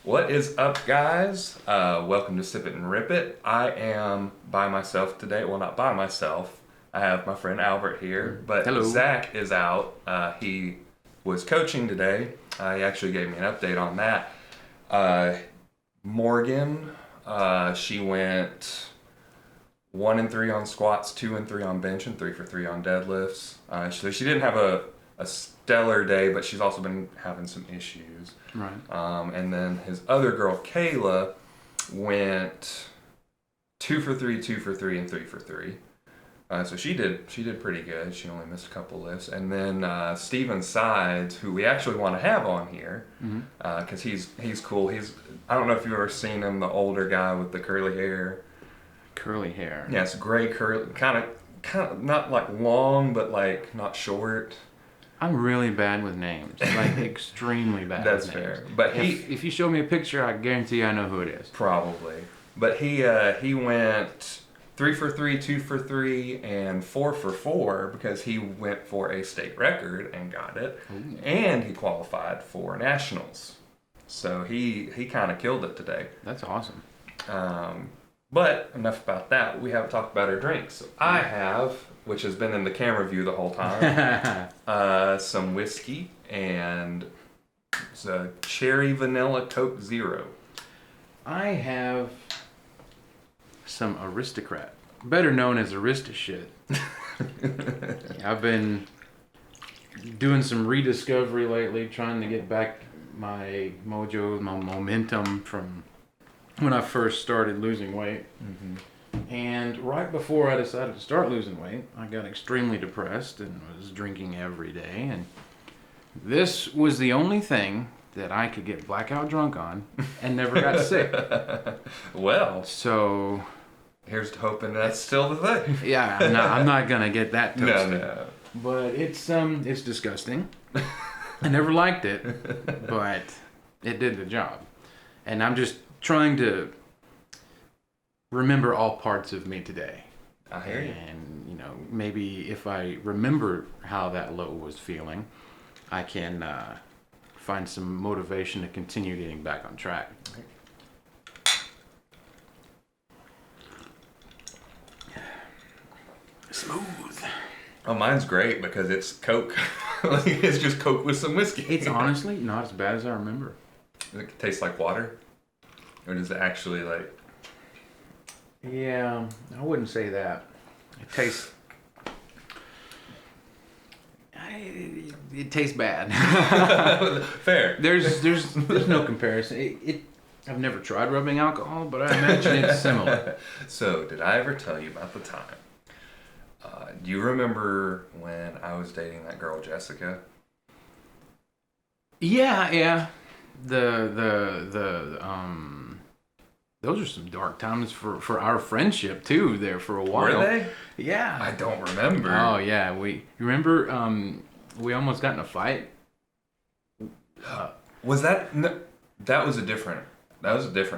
What is up, guys? Welcome to Sip It and Rip It. I am by myself today. Well, not by myself. I have my friend Albert here, but Hello. Zack is out. He was coaching today. He actually gave me an update on that. Morgan, she went 1 and 3 on squats, 2 and 3 on bench, and 3 for 3 on deadlifts. So she didn't have a stellar day, but she's also been having some issues. Right. And then his other girl, Kayla, went 2 for 3, 2 for 3, and 3 for 3. So she did pretty good. She only missed a couple lifts. And then Steven Sides, who we actually want to have on here, because he's cool. I don't know if you've ever seen him, the older guy with the curly hair. Curly hair. Yeah, it's gray curly, kind of not like long, but like not short. I'm really bad with names. Like extremely bad. That's with names. fair. But if you show me a picture, I guarantee I know who it is. Probably. But he went 3 for 3, 2 for 3, and 4 for 4 because he went for a state record and got it. Ooh. And he qualified for nationals. So he kind of killed it today. That's awesome. But enough about that. We haven't talked about our drinks. So I have, which has been in the camera view the whole time, some whiskey and it's a cherry vanilla Coke Zero. I have some Aristocrat, better known as Arista shit. I've been doing some rediscovery lately, trying to get back my mojo, my momentum from when I first started losing weight. Mm-hmm. And right before I decided to start losing weight, I got extremely depressed and was drinking every day. And this was the only thing that I could get blackout drunk on and never got sick. Well, so here's to hoping that's still the thing. Yeah, I'm not gonna get that toasted. No. But it's disgusting. I never liked it, but it did the job. And I'm just trying to remember all parts of me today. I hear you. And, maybe if I remember how that low was feeling, I can find some motivation to continue getting back on track. Smooth. Oh, mine's great because it's Coke. It's just Coke with some whiskey. It's honestly not as bad as I remember. Does it taste like water? Or does it actually like... Yeah, I wouldn't say that. It tastes... It tastes bad. Fair. There's no comparison. I've never tried rubbing alcohol, but I imagine it's similar. So, did I ever tell you about the time? Do you remember when I was dating that girl, Jessica? Yeah. Those are some dark times for our friendship too. There for a while. Were they? Yeah. I don't remember. Oh yeah, you remember? We almost got in a fight. Was that? No, that was a different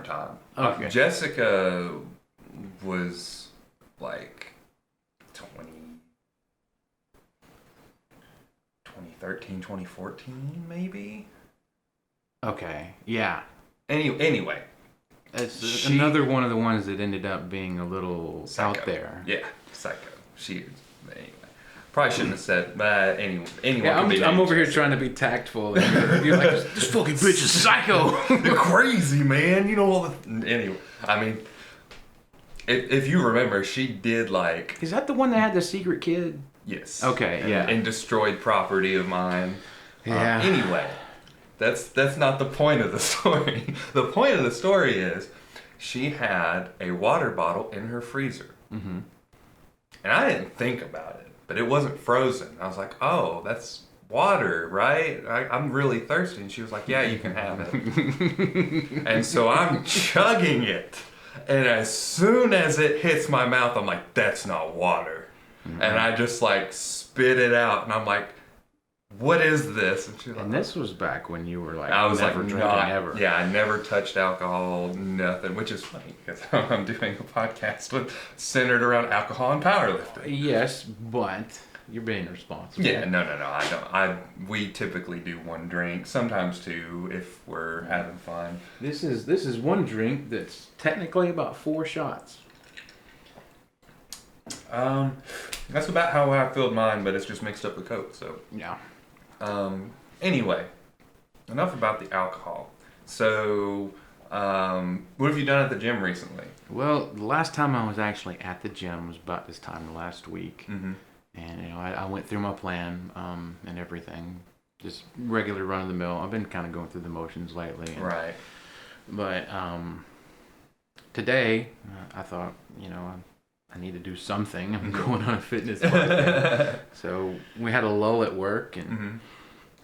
time. Okay. Jessica was like 2013, 2014, maybe. Okay. Yeah. Anyway. It's another one of the ones that ended up being a little psycho. Out there. Yeah, psycho. Anyway. Probably shouldn't have said, but anyone. Yeah, I'm over here trying to be tactful. And you're like, this fucking bitch is psycho. You're crazy, man. You know all the. Anyway, I mean, if you remember, she did like. Is that the one that had the secret kid? Yes. Okay. Yeah. And destroyed property of mine. Yeah. Anyway. That's not the point of the story. The point of the story is she had a water bottle in her freezer. Mm-hmm. And I didn't think about it, but it wasn't frozen. I was like, oh, that's water, right? I'm really thirsty. And she was like, yeah, you can have it. And so I'm chugging it. And as soon as it hits my mouth, I'm like, that's not water. Mm-hmm. And I just like spit it out. And I'm like, what is this? And she's like, this was back when you were like, I was never like, drinking ever. Yeah, I never touched alcohol, nothing, which is funny because I'm doing a podcast centered around alcohol and powerlifting. Yes, but You're being responsible. Yeah, no. I don't. We typically do one drink, sometimes two, if we're having fun. This is one drink that's technically about 4 shots. That's about how I filled mine, but it's just mixed up with Coke. So yeah. Anyway, enough about the alcohol. So, what have you done at the gym recently? Well, the last time I was actually at the gym was about this time last week. Mm-hmm. And, I went through my plan and everything. Just regular run-of-the-mill. I've been kind of going through the motions lately. Right. But today, I thought, I need to do something. I'm going on a fitness Monday. So we had a lull at work, and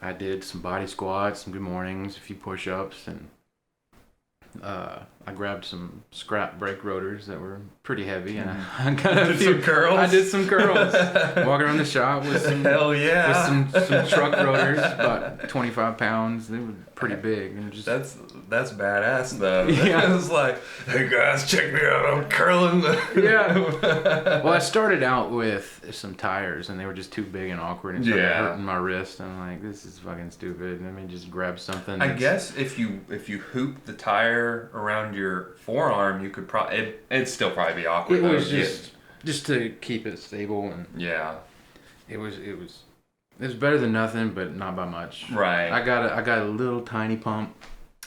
I did some body squats, some good mornings, a few push-ups, and I grabbed some scrap brake rotors that were pretty heavy, and I got a few some curls. I did some curls. Walking around the shop with some Hell yeah, with some truck rotors, about 25 pounds. They were pretty big, and just that's badass though. Yeah. It was like, hey guys, check me out, I'm curling the. Yeah. Well, I started out with some tires, and they were just too big and awkward, and started hurting my wrist. I'm like, this is fucking stupid. Let me just grab something. I guess if you hoop the tire around your forearm, you could probably it'd still probably be awkward. It was just to keep it stable, and yeah, it was better than nothing, but not by much. Right. I got a little tiny pump,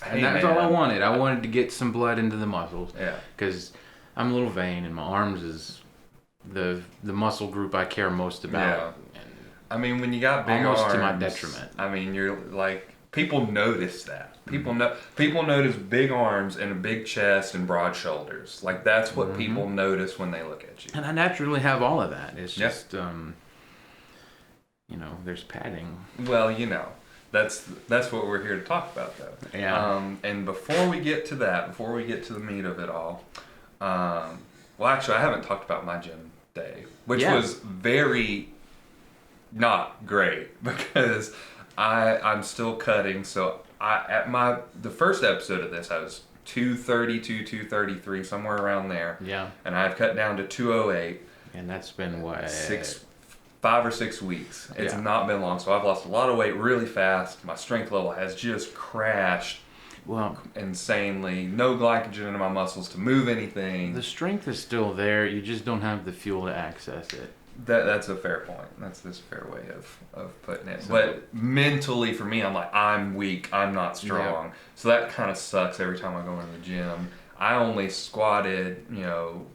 and that's all I wanted. I wanted to get some blood into the muscles. Yeah. Because I'm a little vain, and my arms is the muscle group I care most about. Yeah. I mean, when you got big almost arms, to my detriment. I mean, you're like, people notice that. People notice big arms and a big chest and broad shoulders. Like, that's what people notice when they look at you. And I naturally have all of that. It's just, there's padding. Well, that's what we're here to talk about, though. Yeah. And before we get to the meat of it all, well, actually, I haven't talked about my gym day, which was very not great because I'm still cutting. So the first episode of this, I was 232, 233, somewhere around there. Yeah. And I've cut down to 208. And that's been what? 5 or 6 weeks. It's not been long. So I've lost a lot of weight really fast. My strength level has just crashed. Well, insanely. No glycogen in my muscles to move anything. The strength is still there. You just don't have the fuel to access it. That's a fair point. That's a fair way of putting it. But mentally, for me, I'm like, I'm weak. I'm not strong. Yeah. So that kind of sucks every time I go into the gym. I only squatted,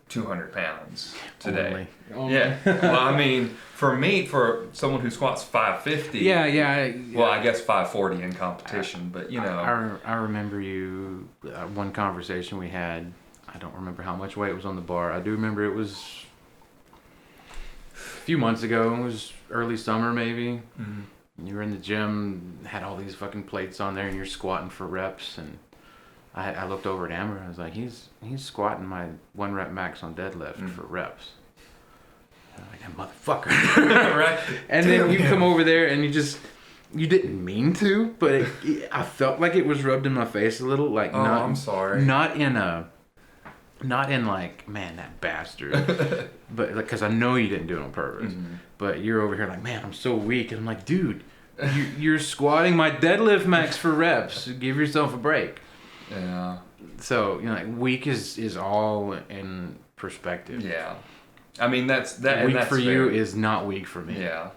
200 pounds today. Only. Yeah. Well, I mean, for someone who squats 550. Yeah. Well, I guess 540 in competition, but I remember one conversation we had. I don't remember how much weight was on the bar. I do remember it was a few months ago. It was early summer, maybe. Mm-hmm. You were in the gym, had all these fucking plates on there, and you're squatting for reps, and I looked over at Amber and I was like, he's squatting my 1 rep max on deadlift for reps. I'm like, that motherfucker. Right. And then you come over there and you didn't mean to, but I felt like it was rubbed in my face a little. Like, I'm sorry. Not in like, man, that bastard. But because I know you didn't do it on purpose. Mm-hmm. But you're over here like, man, I'm so weak. And I'm like, dude, you're squatting my deadlift max for reps. Give yourself a break. Yeah. So, weak is all in perspective. Yeah. I mean, that's weak that's for fair. you is not weak for me. Yeah.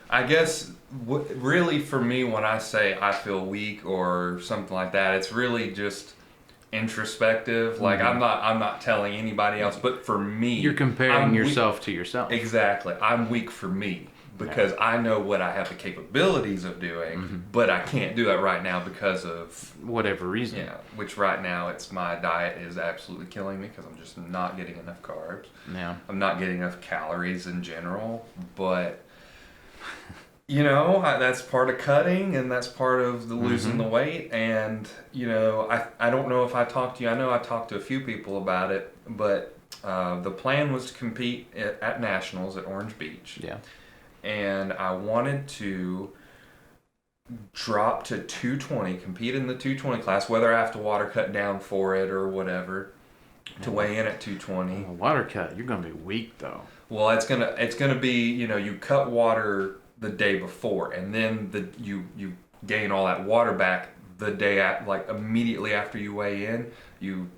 I guess really for me, when I say I feel weak or something like that, it's really just introspective. Like, I'm not telling anybody else, but for me, you're comparing yourself to yourself. Exactly. I'm weak for me. Because I know what I have the capabilities of doing, but I can't do it right now because of whatever reason. Yeah, which right now my diet is absolutely killing me because I'm just not getting enough carbs. Yeah, I'm not getting enough calories in general. But that's part of cutting, and that's part of the losing the weight. And I don't know if I talked to you. I know I talked to a few people about it, but the plan was to compete at nationals at Orange Beach. Yeah. And I wanted to drop to 220, compete in the 220 class, whether I have to water cut down for it or whatever, to weigh in at 220. Water cut, you're going to be weak though. Well, it's gonna be, you cut water the day before, and then you gain all that water back the day like immediately after you weigh in. You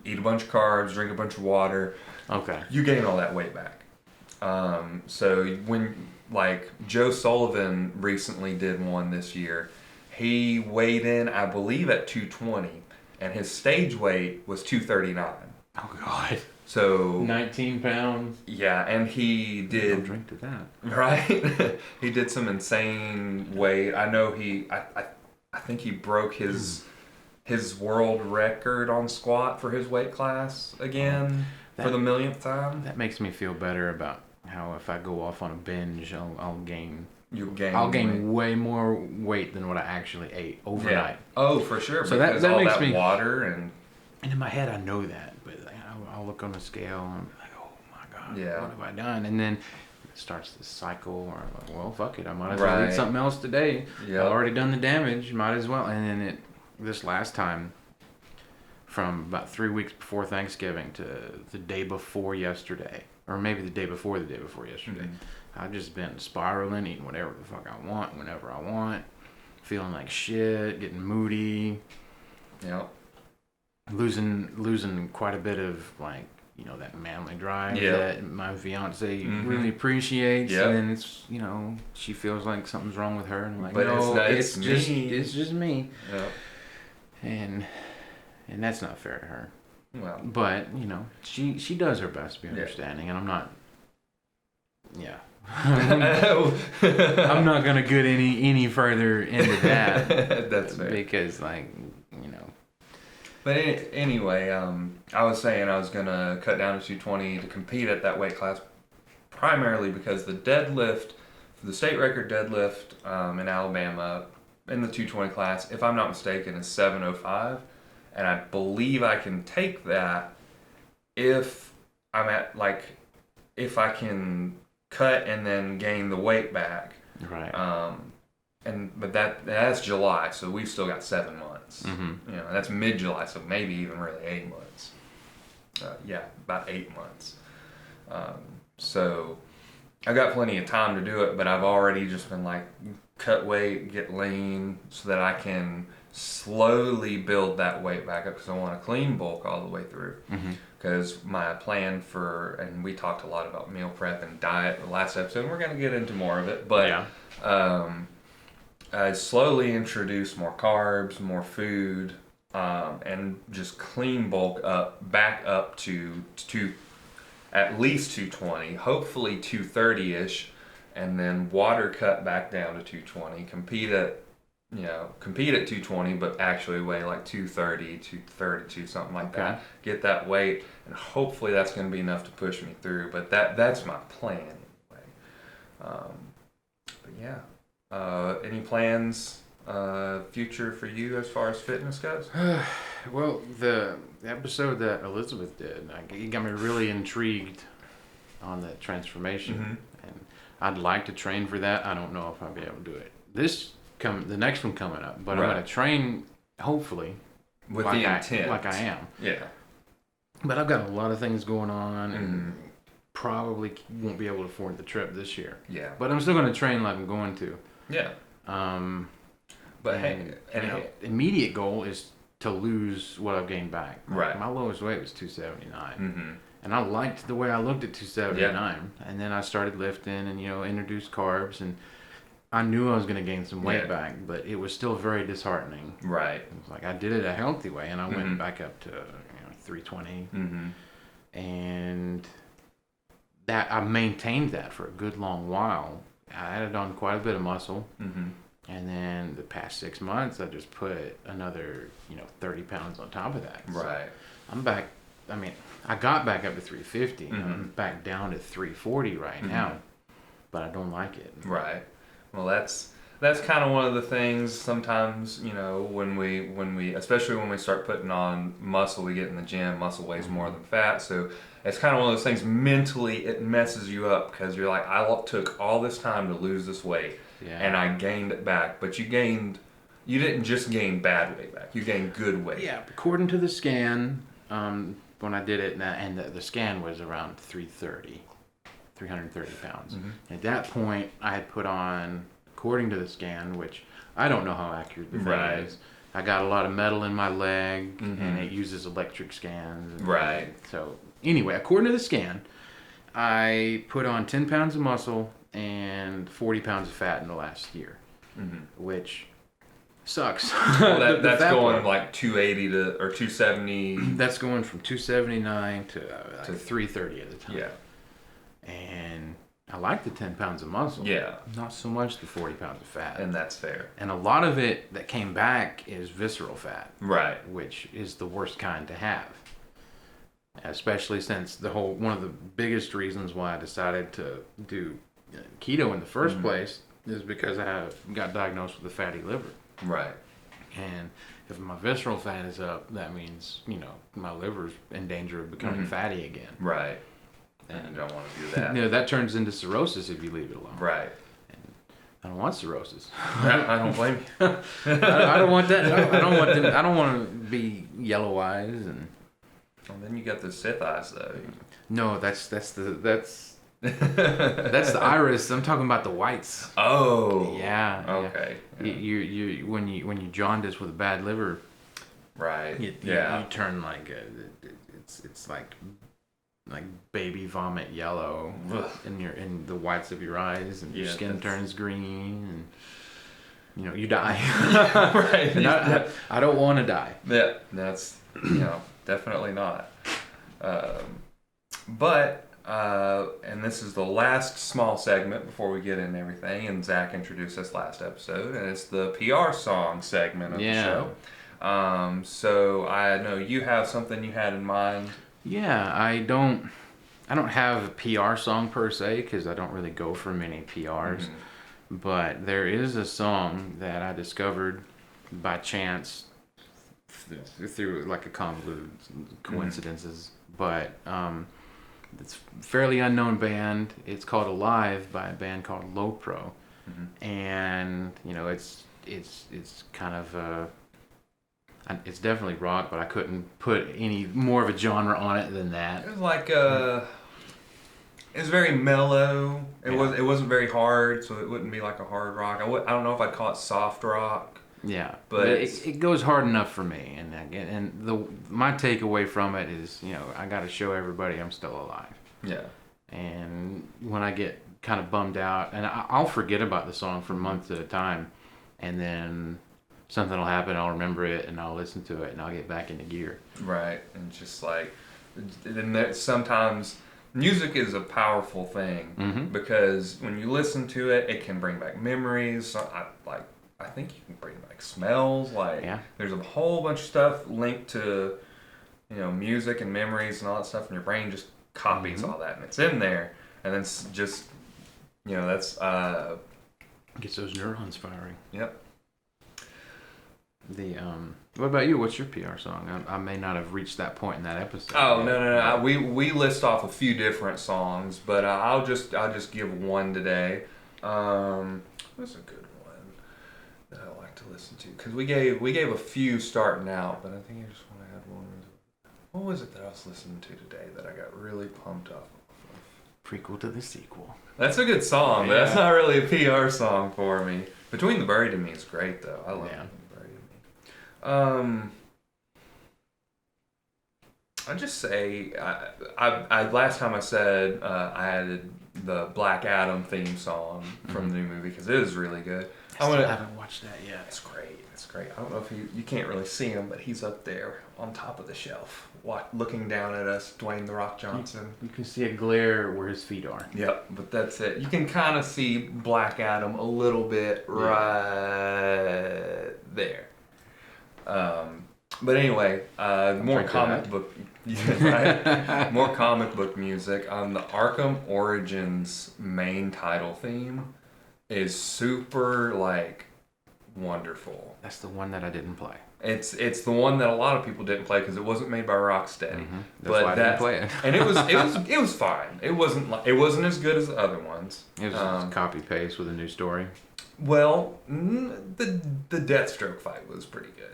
eat a bunch of carbs, drink a bunch of water. Okay. You gain all that weight back. So when like Joe Sullivan recently did one this year, he weighed in, I believe, at 220, and his stage weight was 239. Oh God. So 19 pounds. Yeah, and he did. Don't drink to that. Right. He did some insane weight. I know I think he broke his world record on squat for his weight class again for the millionth time. That makes me feel better about how if I go off on a binge, I'll gain. I'll gain way more weight than what I actually ate overnight. Yeah. Oh, for sure. So because that all makes that me water and in my head I know that, but I'll look on the scale and I'm like, oh my God, yeah. what have I done? And then it starts this cycle where I'm like, well, fuck it, I might as well eat something else today. Yep. I've already done the damage, might as well. And then this last time, from about 3 weeks before Thanksgiving to the day before yesterday, or maybe the day before yesterday, I've just been spiraling, eating whatever the fuck I want, whenever I want, feeling like shit, getting moody. Yep. Losing quite a bit of that manly drive that my fiance really appreciates. Yep. And it's she feels like something's wrong with her, and I'm like, but no, it's just me. Yep. And that's not fair to her. Well, but she does her best to be understanding, and I'm not. Yeah. I'm not gonna get any further into that. That's fair. Because But anyway, I was saying I was gonna cut down to 220 to compete at that weight class, primarily because the deadlift, the state record deadlift in Alabama in the 220 class, if I'm not mistaken, is 705, and I believe I can take that if I'm at if I can cut and then gain the weight back. Right. But that's July, so we've still got 7 months. Mm-hmm. That's mid-July, so maybe even really 8 months. About 8 months. So I've got plenty of time to do it, but I've already just been cut weight, get lean, so that I can slowly build that weight back up because I want a clean bulk all the way through. Because my plan and we talked a lot about meal prep and diet in the last episode, and we're going to get into more of it, but I slowly introduce more carbs, more food, and just clean bulk back up to at least 220, hopefully 230-ish, and then water cut back down to 220, compete at 220, but actually weigh 230, 232, something like that. Get that weight, and hopefully that's going to be enough to push me through. But that's my plan anyway. But yeah. Any plans, future for you as far as fitness goes? Well, the episode that Elizabeth did, it got me really intrigued on the transformation, and I'd like to train for that. I don't know if I'll be able to do it. The next one coming up, but I'm going to train hopefully with the intent, like I am. Yeah. But I've got a lot of things going on, and probably won't be able to afford the trip this year. Yeah. But I'm still going to train like I'm going to. Yeah. But immediate goal is to lose what I've gained back. Right. My lowest weight was 279. And I liked the way I looked at 279. Yeah. And then I started lifting and, introduced carbs, and I knew I was going to gain some weight back, but it was still very disheartening. Right. It was I did it a healthy way, and I went back up to 320. And that I maintained that for a good long while. I added on quite a bit of muscle. And then the past 6 months, I just put another, 30 pounds on top of that. Right. So I'm back. I got back up to 350. I'm back down to 340 right now, but I don't like it. Right. Well, that's kind of one of the things sometimes, when we especially when we start putting on muscle, we get in the gym, muscle weighs more than fat. So it's kind of one of those things mentally, it messes you up because you're like, I took all this time to lose this weight and I gained it back. But you didn't just gain bad weight back, you gained good weight. Yeah, according to the scan, when I did it, and the scan was around 330. 330 pounds. At that point, I had put on, according to the scan, which I don't know how accurate the thing is, I got a lot of metal in my leg, and it uses electric scans. Right. So anyway, according to the scan, I put on 10 pounds of muscle and 40 pounds of fat in the last year, which sucks. Well, that's going like 280 or 270. That's going from 279 to 330 at the time. Yeah. And I like the 10 pounds of muscle. Yeah. Not so much the 40 pounds of fat. And that's fair. And a lot of it that came back is visceral fat. Right. Which is the worst kind to have. Especially since one of the biggest reasons why I decided to do keto in the first place is because I got diagnosed with a fatty liver. Right. And if my visceral fat is up, that means, my liver's in danger of becoming fatty again. Right. And you don't want to do that. That turns into cirrhosis if you leave it alone. Right. And I don't want cirrhosis. I don't blame you. I don't want that. I don't want to be yellow eyes and. Well, then you got the Sith eyes though. No, that's the iris. I'm talking about the whites. Oh. Yeah. Okay. Yeah. You when you jaundice with a bad liver. Right. You turn like it's like baby vomit yellow in the whites of your eyes, and your skin turns green, and you die. Right. And I don't want to die. Yeah. That's definitely not. But and this is the last small segment before we get into everything, and Zach introduced us last episode, and it's the PR song segment of the show. So I know you have something you had in mind. Yeah, I don't have a PR song per se because I don't really go for many PRs, but there is a song that I discovered by chance through like a convoluted coincidences, but it's a fairly unknown band. It's called Alive by a band called Low Pro, and it's kind of it's definitely rock, but I couldn't put any more of a genre on it than that. It was like it was very mellow. It wasn't very hard, so it wouldn't be like a hard rock. I don't know if I'd call it soft rock. Yeah, but it goes hard enough for me, and my takeaway from it is, I got to show everybody I'm still alive. Yeah. And when I get kind of bummed out, and I'll forget about the song for months at a time, and then something will happen, I'll remember it, and I'll listen to it, and I'll get back into gear. Right, and just like, and sometimes music is a powerful thing because when you listen to it, it can bring back memories. I think you can bring back smells. There's a whole bunch of stuff linked to, music and memories and all that stuff, and your brain just copies all that, and it's in there, and then it's just, that's gets those neurons firing. Yep. What about you? What's your PR song? I may not have reached that point in that episode. Oh no. We list off a few different songs, but I'll just give one today. What's a good one that I like to listen to? Because we gave a few starting out, but I think I just want to add one. What was it that I was listening to today that I got really pumped up of? Prequel to the sequel. That's a good song, but that's not really a PR song for me. Between the Buried and Me is great though. I love it. I'd just say I last time I said I added the Black Adam theme song from the new movie because it is really good. I haven't watched that yet. It's great. I don't know if you can't really see him, but he's up there on top of the shelf, looking down at us, Dwayne "The Rock" Johnson. You can see a glare where his feet are. Yep, but that's it. You can kind of see Black Adam a little bit right there. But anyway, more comic book music. The Arkham Origins main title theme is super wonderful. That's the one that I didn't play. It's the one that a lot of people didn't play because it wasn't made by Rocksteady. That's why I didn't play it. And it was fine. It wasn't as good as the other ones. It was copy paste with a new story. Well, the Deathstroke fight was pretty good.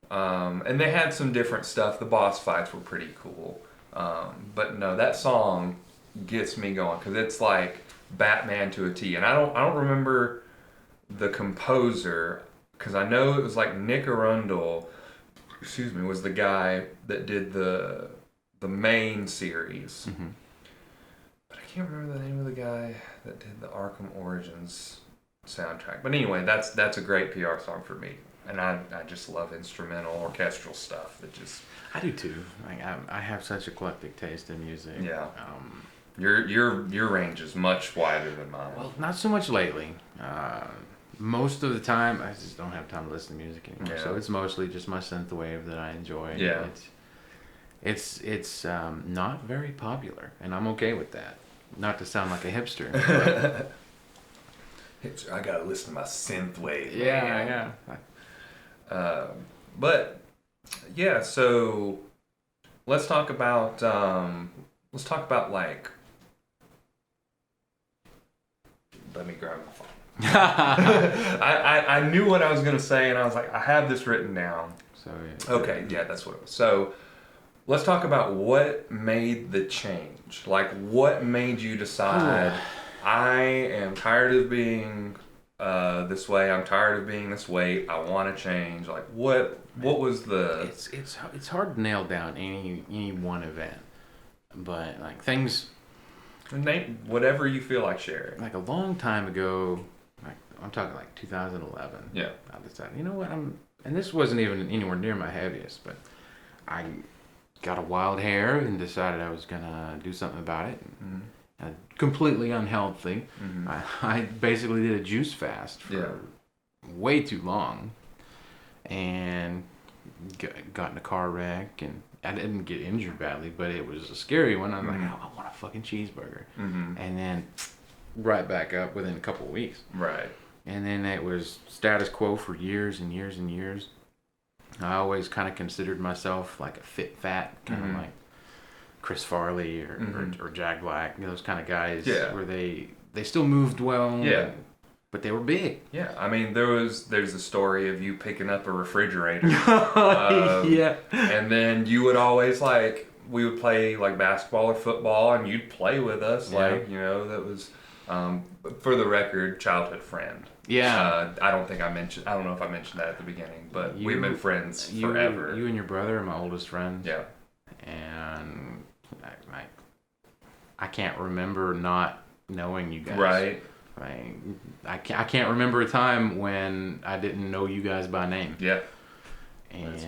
And they had some different stuff. The boss fights were pretty cool. But no, that song, gets me going because it's like Batman to a T. And I don't remember the composer because I know it was like Nick Arundel, excuse me, was the guy that did the main series. Mm-hmm. But I can't remember the name of the guy that did the Arkham Origins soundtrack. But anyway, that's a great PR song for me. And I just love instrumental orchestral stuff. That just I do too. Like I have such eclectic taste in music. Yeah. Your range is much wider than mine. Well, not so much lately. Most of the time, I just don't have time to listen to music anymore. Yeah. So it's mostly just my synthwave that I enjoy. Yeah. It's not very popular, and I'm okay with that. Not to sound like a hipster. But I gotta listen to my synthwave. yeah. But yeah, so let's talk about like. Let me grab my phone. I knew what I was gonna say, and I was like, I have this written down. So yeah. Okay, yeah, that's what it was. So let's talk about what made the change. Like, what made you decide? I am tired of being this way. I'm tired of being this way. I want to change. Like, what was the? It's hard to nail down any one event, but like things. Name whatever you feel like sharing. Like a long time ago, like I'm talking like 2011. Yeah. I decided, you know what, and this wasn't even anywhere near my heaviest, but I got a wild hair and decided I was gonna do something about it. Mm-hmm. Completely unhealthy. Mm-hmm. I basically did a juice fast for way too long, and got in a car wreck, and I didn't get injured badly, but it was a scary one. I'm like, oh, I want a fucking cheeseburger. Mm-hmm. And then right back up within a couple of weeks. Right. And then it was status quo for years and years and years. I always kind of considered myself like a fit fat, kind of like Chris Farley or Jack Black, those kind of guys where they still moved well. Yeah. But they were big. Yeah, I mean, there's a story of you picking up a refrigerator. Yeah. And then you would always we would play like basketball or football, and you'd play with us. Yeah. Like, you know, that was, for the record, childhood friend. Yeah. I don't know if I mentioned that at the beginning, but we've been friends forever. You and your brother are my oldest friends. Yeah. And I can't remember not knowing you guys. Right. I can't remember a time when I didn't know you guys by name. Yeah. And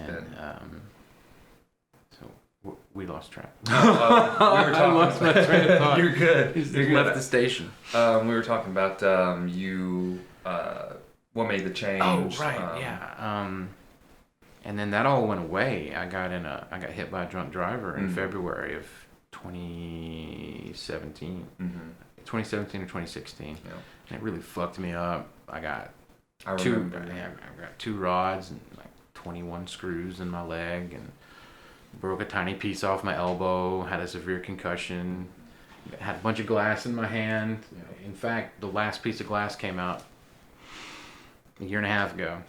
so we lost track. We were talking. I lost my train of thought. You're good. You left the station. We were talking about you. What made the change? Oh right, yeah. And then that all went away. I got hit by a drunk driver in February of 2017. Mm-hmm. 2017 or 2016. Yeah. And it really fucked me up. I got two rods and like 21 screws in my leg, and broke a tiny piece off my elbow, had a severe concussion, had a bunch of glass in my hand. Yeah. In fact, the last piece of glass came out a year and a half ago.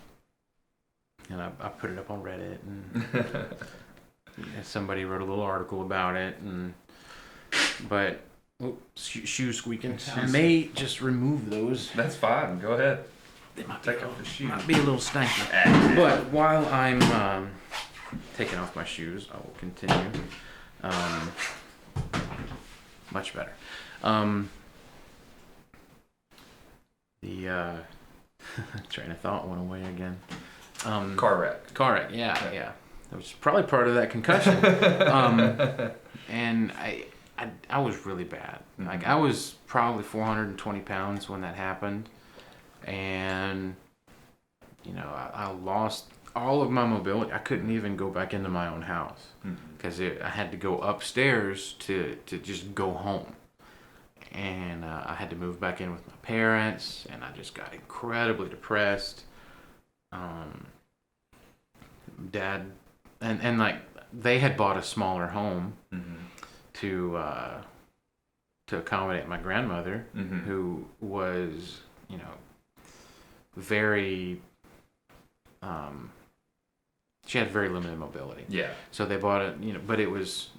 And I put it up on Reddit, and somebody wrote a little article about it, but shoe squeaking. I may just remove those. That's fine. Go ahead. They might take off the shoes. Might be a little stanky. But while I'm taking off my shoes, I will continue. Much better. The train of thought went away again. Car wreck. Yeah. That was probably part of that concussion. And I was really bad. Mm-hmm. Like, I was probably 420 pounds when that happened. And, you know, I lost all of my mobility. I couldn't even go back into my own house because I had to go upstairs to just go home. And I had to move back in with my parents, and I just got incredibly depressed. Dad, and like, they had bought a smaller home to accommodate my grandmother, who was, you know, very, she had very limited mobility. Yeah. So they bought it, you know, but it was,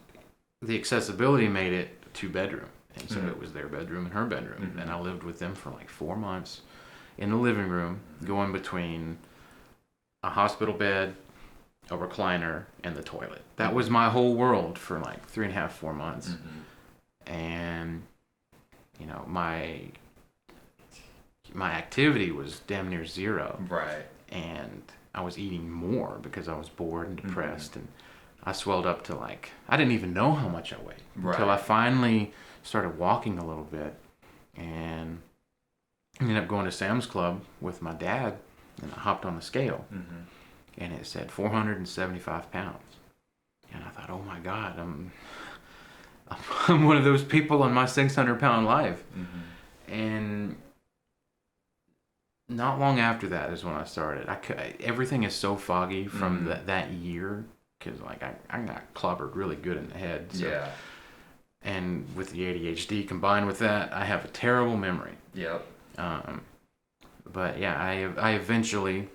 the accessibility made it a 2-bedroom. And so it was their bedroom and her bedroom. And I lived with them for like 4 months in the living room, going between a hospital bed, a recliner, and the toilet. That was my whole world for like 3.5, 4 months. And, you know, my activity was damn near zero. Right. And I was eating more because I was bored and depressed. And I swelled up to like, I didn't even know how much I weighed until I finally started walking a little bit, and ended up going to Sam's Club with my dad, and I hopped on the scale, and it said 475 pounds. And I thought, oh my God, I'm one of those people on my 600-pound life. And not long after that is when I started. Everything is so foggy from that year, because like I got clobbered really good in the head. So. Yeah. And with the ADHD combined with that, I have a terrible memory. Yep. But yeah, I eventually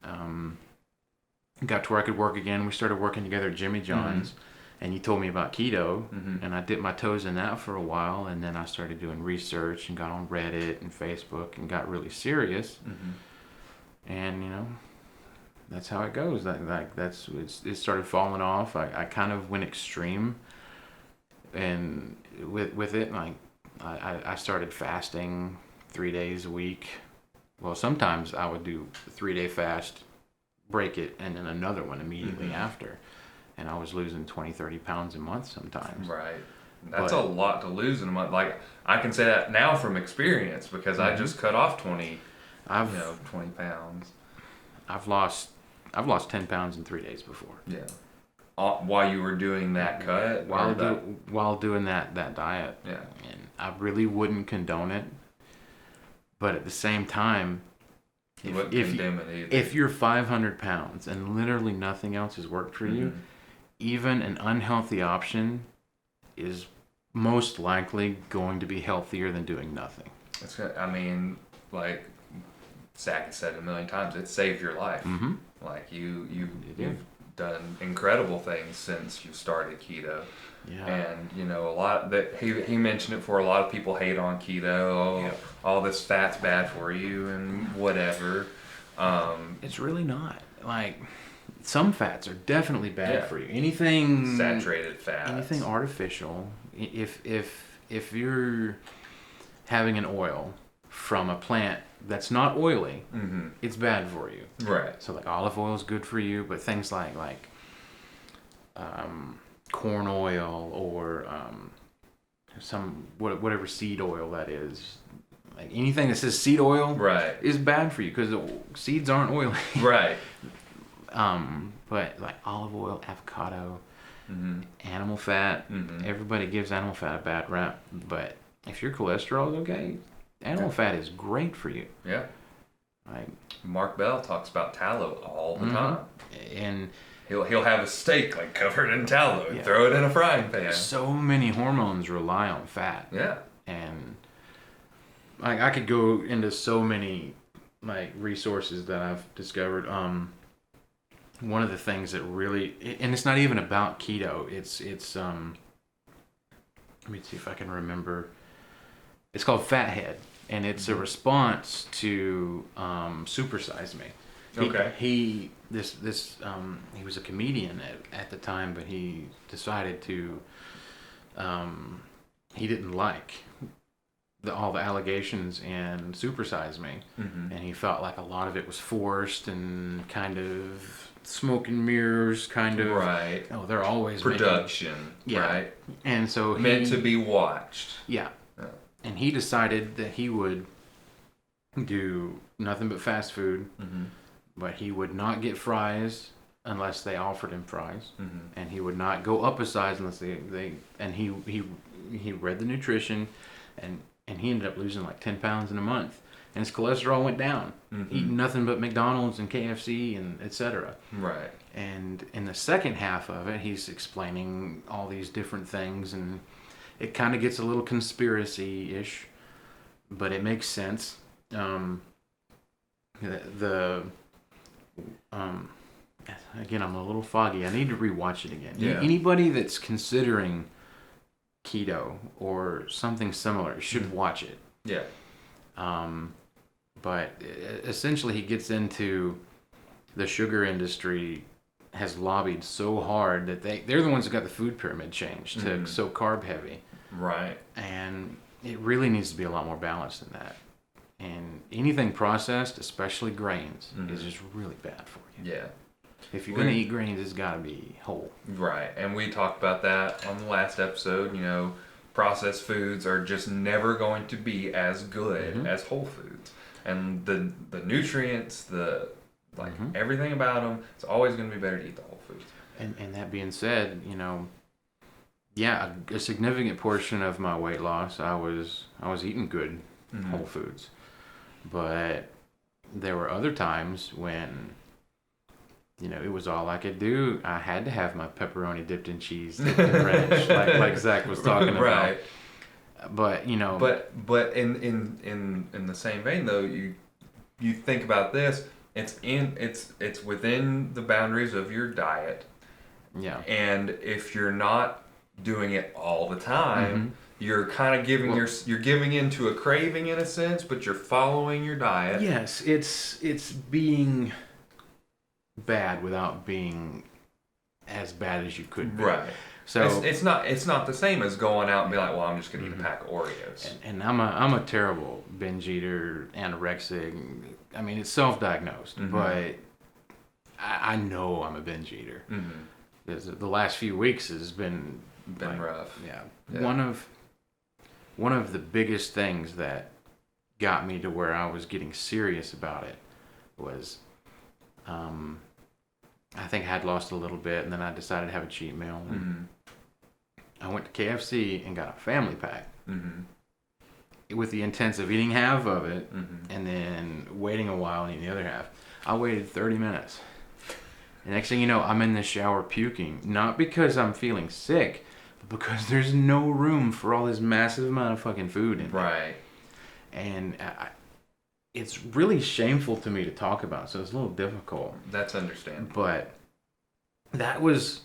got to where I could work again. We started working together at Jimmy John's, and you told me about keto, and I dipped my toes in that for a while, and then I started doing research and got on Reddit and Facebook and got really serious. And you know, that's how it goes. It started falling off. I kind of went extreme. And with it, like I started fasting 3 days a week. Well, sometimes I would do a 3-day fast, break it, and then another one immediately after. And I was losing 20, 30 pounds a month sometimes. Right. That's a lot to lose in a month. Like, I can say that now from experience, because I just cut off 20 pounds. I've lost 10 pounds in 3 days before. Yeah. While you were doing that cut? While doing that diet. Yeah. And I really wouldn't condone it. But at the same time, if you're 500 pounds and literally nothing else has worked for you, even an unhealthy option is most likely going to be healthier than doing nothing. I mean, like Zack has said a million times, it saved your life. Like you've done incredible things since you started keto. Yeah. And you know, a lot that he mentioned it before, a lot of people hate on keto. All this fat's bad for you and whatever. It's really not. Like, some fats are definitely bad for you. Anything saturated fats, anything artificial. If you're having an oil from a plant that's not oily, it's bad for you. Right. So like olive oil is good for you, but things like corn oil or whatever seed oil that is, like anything that says seed oil, is bad for you because seeds aren't oily. Right. But like olive oil, avocado, animal fat, everybody gives animal fat a bad rap, but if your cholesterol is okay, animal fat is great for you. Yeah. Like Mark Bell talks about tallow all the time. And he'll have a steak like covered in tallow and throw it in a frying pan. So many hormones rely on fat. Yeah. And I could go into so many like resources that I've discovered. One of the things that really, and it's not even about keto. It's let me see if I can remember. It's called Fathead, and it's a response to Super Size Me. He was a comedian at the time, but he decided to he didn't like all the allegations in Super Size Me, and he felt like a lot of it was forced and kind of smoke and mirrors, kind of. Right. Oh, they're always production. Right. And so meant to be watched. Yeah. And he decided that he would do nothing but fast food, but he would not get fries unless they offered him fries, and he would not go up a size unless they and he read the nutrition, and he ended up losing like 10 pounds in a month, and his cholesterol went down, eating nothing but McDonald's and KFC and etc. Right. And in the second half of it, he's explaining all these different things, and it kind of gets a little conspiracy-ish, but it makes sense. Again, I'm a little foggy. I need to rewatch it again. Yeah. Anybody that's considering keto or something similar should watch it. Yeah. But essentially, he gets into the sugar industry has lobbied so hard that they're the ones that got the food pyramid changed to so carb heavy. Right. And it really needs to be a lot more balanced than that. And anything processed, especially grains, is just really bad for you. Yeah. If you're going to eat grains, it's got to be whole. Right. And we talked about that on the last episode. You know, processed foods are just never going to be as good as whole foods. And the nutrients, everything about them, it's always going to be better to eat the whole foods. And that being said, you know, yeah, a significant portion of my weight loss, I was eating good whole foods. But there were other times when, you know, it was all I could do. I had to have my pepperoni dipped in cheese, dipped in ranch, like Zack was talking about. Right. But you know. But in the same vein though, you think about this. It's within the boundaries of your diet. Yeah. And if you're not doing it all the time, you're kind of you're giving into a craving in a sense, but you're following your diet. Yes, it's being bad without being as bad as you could be. Right. So it's not the same as going out and be like, well, I'm just gonna eat a pack of Oreos. And I'm a terrible binge eater, anorexic. I mean, it's self-diagnosed, but I know I'm a binge eater. The last few weeks has been like, rough. Yeah. One of the biggest things that got me to where I was getting serious about it was, I think I had lost a little bit, and then I decided to have a cheat meal. I went to KFC and got a family pack with the intent of eating half of it and then waiting a while and eating the other half. I waited 30 minutes. The next thing you know, I'm in the shower puking, not because I'm feeling sick, but because there's no room for all this massive amount of fucking food in there. Right. And it's really shameful to me to talk about, so it's a little difficult. That's understandable. But that was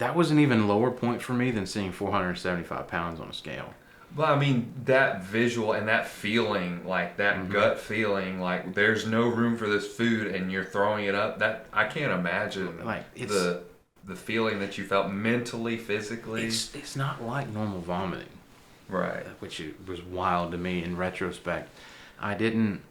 an even lower point for me than seeing 475 pounds on a scale. Well, I mean, that visual and that feeling, like that gut feeling, like there's no room for this food and you're throwing it up, that I can't imagine like the feeling that you felt mentally, physically. It's not like normal vomiting. Right. Which was wild to me in retrospect. I didn't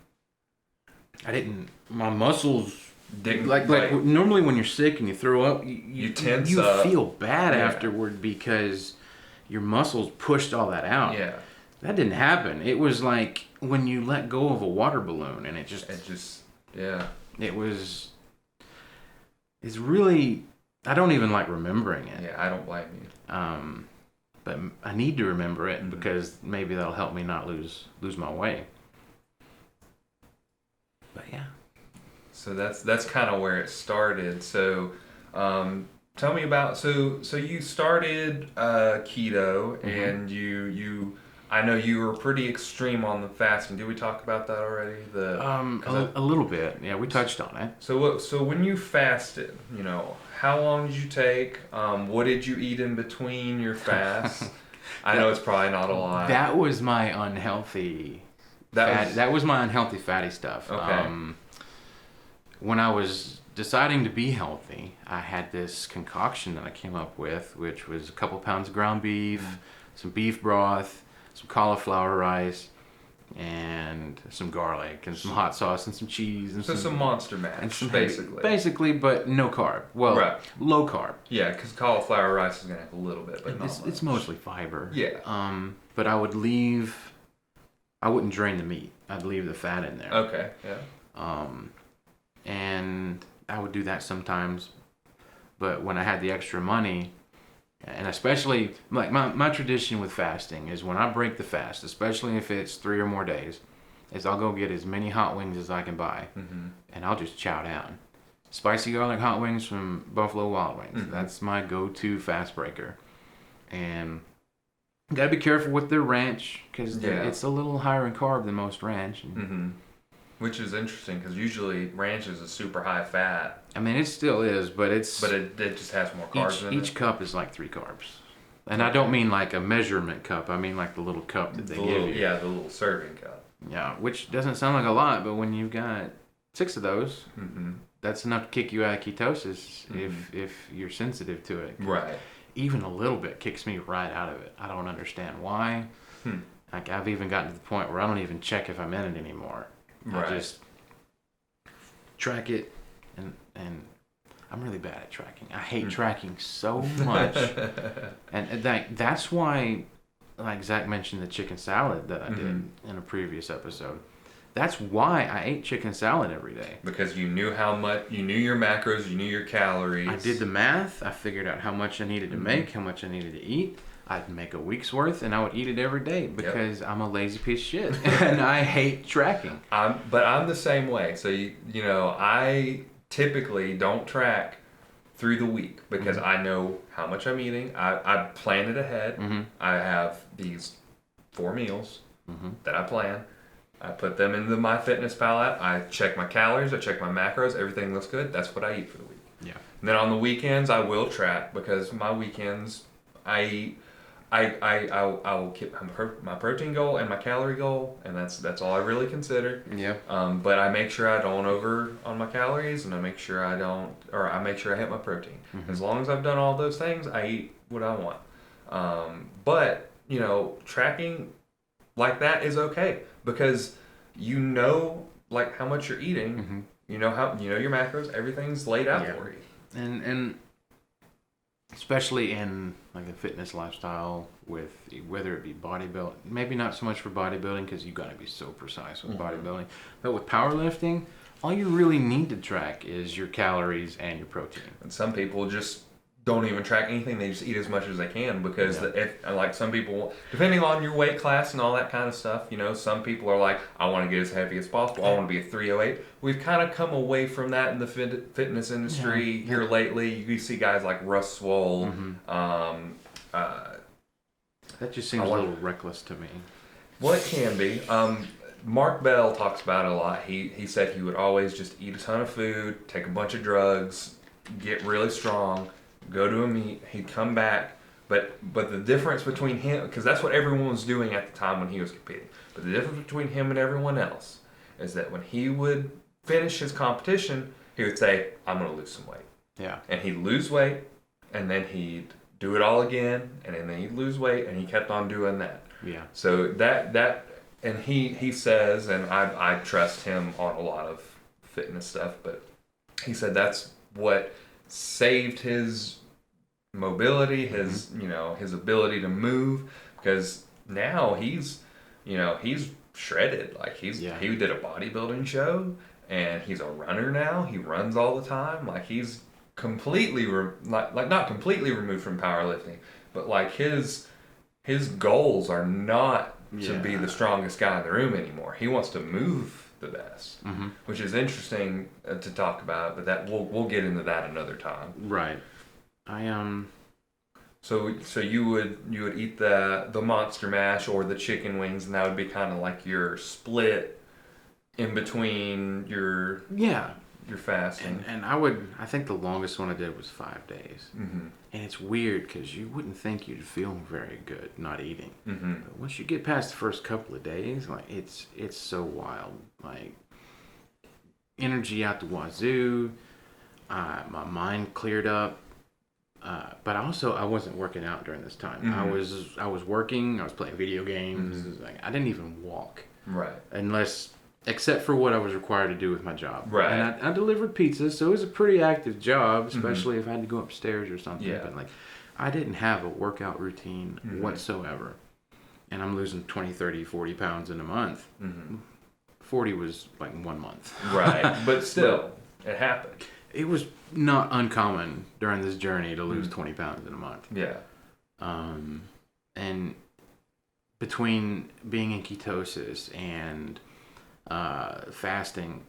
my muscles didn't like normally when you're sick and you throw up, you tense you up. feel bad afterward because your muscles pushed all that out. Yeah. That didn't happen. It was like when you let go of a water balloon and it's really, I don't even like remembering it. Yeah, I don't blame you. But I need to remember it because maybe that'll help me not lose my way. But yeah. So that's kind of where it started. So tell me about so you started keto and you I know you were pretty extreme on the fasting. Did we talk about that already? A little bit. Yeah, we touched on it. So when you fasted, you know, how long did you take? What did you eat in between your fasts? I know it's probably not a lot. That was my unhealthy. That was my unhealthy fatty stuff. Okay. When I was deciding to be healthy, I had this concoction that I came up with, which was a couple pounds of ground beef, some beef broth, some cauliflower rice, and some garlic, and some hot sauce, and some cheese, and some Monster Mash, basically. Basically, but no carb. Well, low carb. Yeah, because cauliflower rice is gonna have a little bit, but not much. It's mostly fiber. Yeah. But I wouldn't drain the meat. I'd leave the fat in there. Okay. Yeah. And I would do that sometimes, but when I had the extra money, and especially like my tradition with fasting is when I break the fast, especially if it's 3 or more days, is I'll go get as many hot wings as I can buy, and I'll just chow down. Spicy garlic hot wings from Buffalo Wild Wings. That's my go-to fast breaker. And you gotta be careful with their ranch because it's a little higher in carb than most ranch. Which is interesting because usually ranch is a super high fat. I mean, it still is, but it just has more carbs in it. Each cup is like 3 carbs. And I don't mean like a measurement cup. I mean like the little cup that they give you. Yeah, the little serving cup. Yeah, which doesn't sound like a lot, but when you've got 6 of those, that's enough to kick you out of ketosis if you're sensitive to it. Right. Even a little bit kicks me right out of it. I don't understand why. Like I've even gotten to the point where I don't even check if I'm in it anymore. Right. I just track it, and I'm really bad at tracking. I hate tracking so much, and that's why, like Zack mentioned the chicken salad that I did in a previous episode. That's why I ate chicken salad every day. Because you knew you knew your macros, you knew your calories. I did the math. I figured out how much I needed to make, how much I needed to eat. I'd make a week's worth, and I would eat it every day because I'm a lazy piece of shit, and I hate tracking. But I'm the same way. So I typically don't track through the week because I know how much I'm eating. I plan it ahead. I have these 4 meals that I plan. I put them into my MyFitnessPal app. I check my calories. I check my macros. Everything looks good. That's what I eat for the week. Yeah. And then on the weekends, I will track because my weekends, I eat. I will keep my protein goal and my calorie goal, and that's all I really consider. Yeah. But I make sure I don't over on my calories, and I make sure I hit my protein. As long as I've done all those things, I eat what I want. But tracking like that is okay because like how much you're eating. You know your macros. Everything's laid out for you. And especially in like a fitness lifestyle, with whether it be bodybuilding, maybe not so much for bodybuilding because you got to be so precise with bodybuilding, but with powerlifting, all you really need to track is your calories and your protein. And some people just don't even track anything. They just eat as much as they can because like some people, depending on your weight class and all that kind of stuff, some people are like, I want to get as heavy as possible. I want to be a 308. We've kind of come away from that in the fitness industry here lately. You see guys like Russ Swole. That just seems a little reckless to me. Well, it can be. Mark Bell talks about it a lot. He said he would always just eat a ton of food, take a bunch of drugs, get really strong, go to a meet, he'd come back, but the difference between him, because that's what everyone was doing at the time when he was competing, but the difference between him and everyone else is that when he would finish his competition, he would say, I'm going to lose some weight. Yeah. And he'd lose weight, and then he'd do it all again, and then he'd lose weight, and he kept on doing that. Yeah. So that and he says, and I trust him on a lot of fitness stuff, but he said that's what saved his mobility, his his ability to move, because now he's shredded. Like he did a bodybuilding show, and he's a runner now. He runs all the time. Like he's completely not completely removed from powerlifting, but like his goals are not to be the strongest guy in the room anymore. He wants to move the best, which is interesting to talk about, but that we'll get into that another time. Right. So you would eat the monster mash or the chicken wings, and that would be kind of like your split in between your fasting. And I think the longest one I did was 5 days. And it's weird because you wouldn't think you'd feel very good not eating. But once you get past the first couple of days, like it's so wild. Like energy out the wazoo. My mind cleared up. But also I wasn't working out during this time. I was working. I was playing video games. Like, I didn't even walk. Right. Except for what I was required to do with my job. Right. And I delivered pizzas, so it was a pretty active job, especially if I had to go upstairs or something. Yeah. But I didn't have a workout routine whatsoever. And I'm losing 20, 30, 40 pounds in a month. 40 was like 1 month. Right. But still, it happened. It was not uncommon during this journey to lose 20 pounds in a month. Yeah. And between being in ketosis and fasting,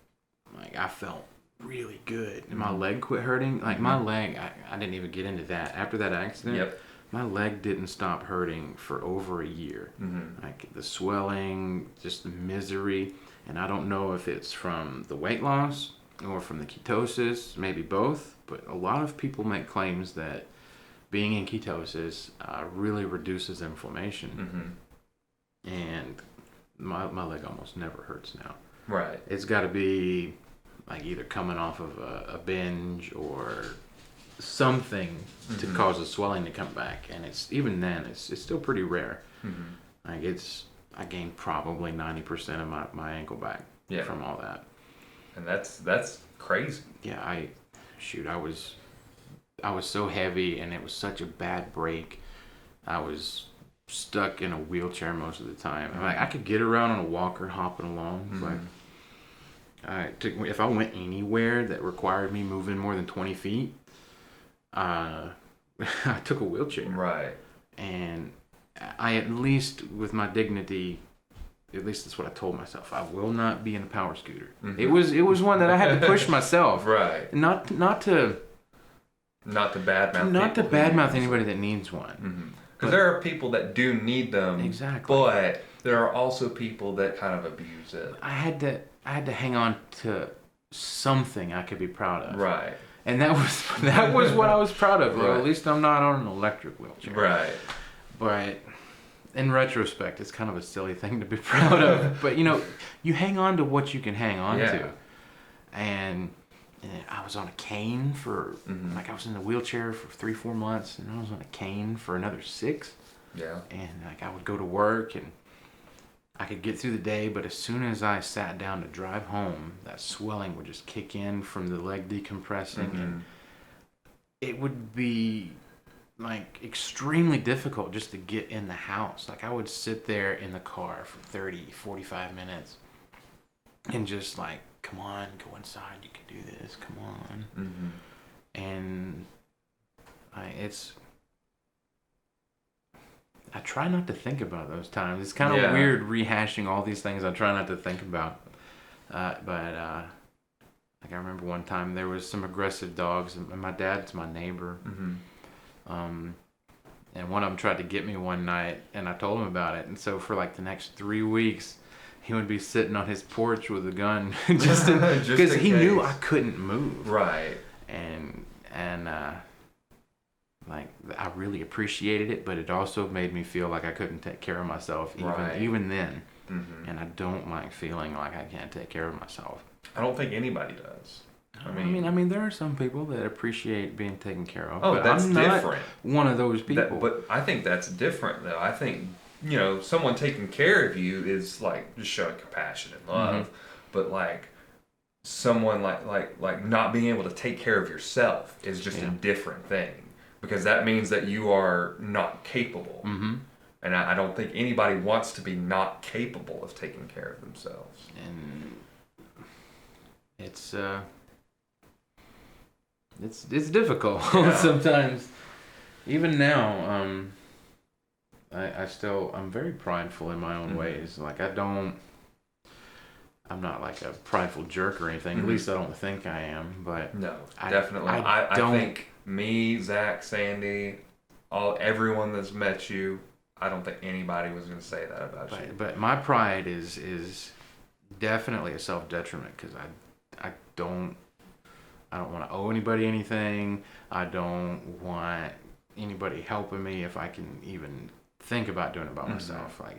like I felt really good, and my leg quit hurting. Like my leg, I didn't even get into that after that accident. My leg didn't stop hurting for over a year. Like the swelling, just the misery, and I don't know if it's from the weight loss or from the ketosis, maybe both. But a lot of people make claims that being in ketosis really reduces inflammation. And my leg almost never hurts now. Right. It's got to be like either coming off of a binge or something to cause the swelling to come back, and it's even then it's still pretty rare. Like I gained probably 90% of my ankle back from all that, and that's crazy. Yeah, I was so heavy, and it was such a bad break. I was stuck in a wheelchair most of the time. I could get around on a walker hopping along, but if I went anywhere that required me moving more than 20 feet, I took a wheelchair. Right. And I, at least with my dignity, at least that's what I told myself, I will not be in a power scooter. It was one that I had to push myself. Right. Not to badmouth anybody that needs one. Because there are people that do need them. Exactly. But there are also people that kind of abuse it. I had to hang on to something I could be proud of. Right. And that was what I was proud of. Right. At least I'm not on an electric wheelchair. Right. But in retrospect, it's kind of a silly thing to be proud of. But you hang on to what you can hang on to. And I was on a cane for I was in the wheelchair for 3-4 months, and I was on a cane for another 6. Yeah. And I would go to work, and I could get through the day, but as soon as I sat down to drive home, that swelling would just kick in from the leg decompressing, and it would be like extremely difficult just to get in the house. Like I would sit there in the car for 30-45 minutes and just like, come on, go inside, you can do this, come on. And I try not to think about those times. It's kind of weird rehashing all these things I try not to think about. But I remember one time there was some aggressive dogs, and my dad's my neighbor. And one of them tried to get me one night, and I told him about it. And so for like the next 3 weeks, he would be sitting on his porch with a gun just because he knew I couldn't move. Right. And like I really appreciated it, but it also made me feel like I couldn't take care of myself even then. And I don't like feeling like I can't take care of myself. I don't think anybody does. I mean, there are some people that appreciate being taken care of. Oh, but that's I'm not different. One of those people. But I think that's different, though. I think someone taking care of you is like just showing compassion and love. But like someone like not being able to take care of yourself is just a different thing, because that means that you are not capable. And I don't think anybody wants to be not capable of taking care of themselves. And it's difficult sometimes. Even now, I'm very prideful in my own ways. Like I'm not like a prideful jerk or anything. At least I don't think I am. But no, definitely. I think me, Zack, Sandy, everyone that's met you, I don't think anybody was going to say that about you. But my pride is definitely a self-detriment, because I don't want to owe anybody anything. I don't want anybody helping me if I can even think about doing it by myself. Like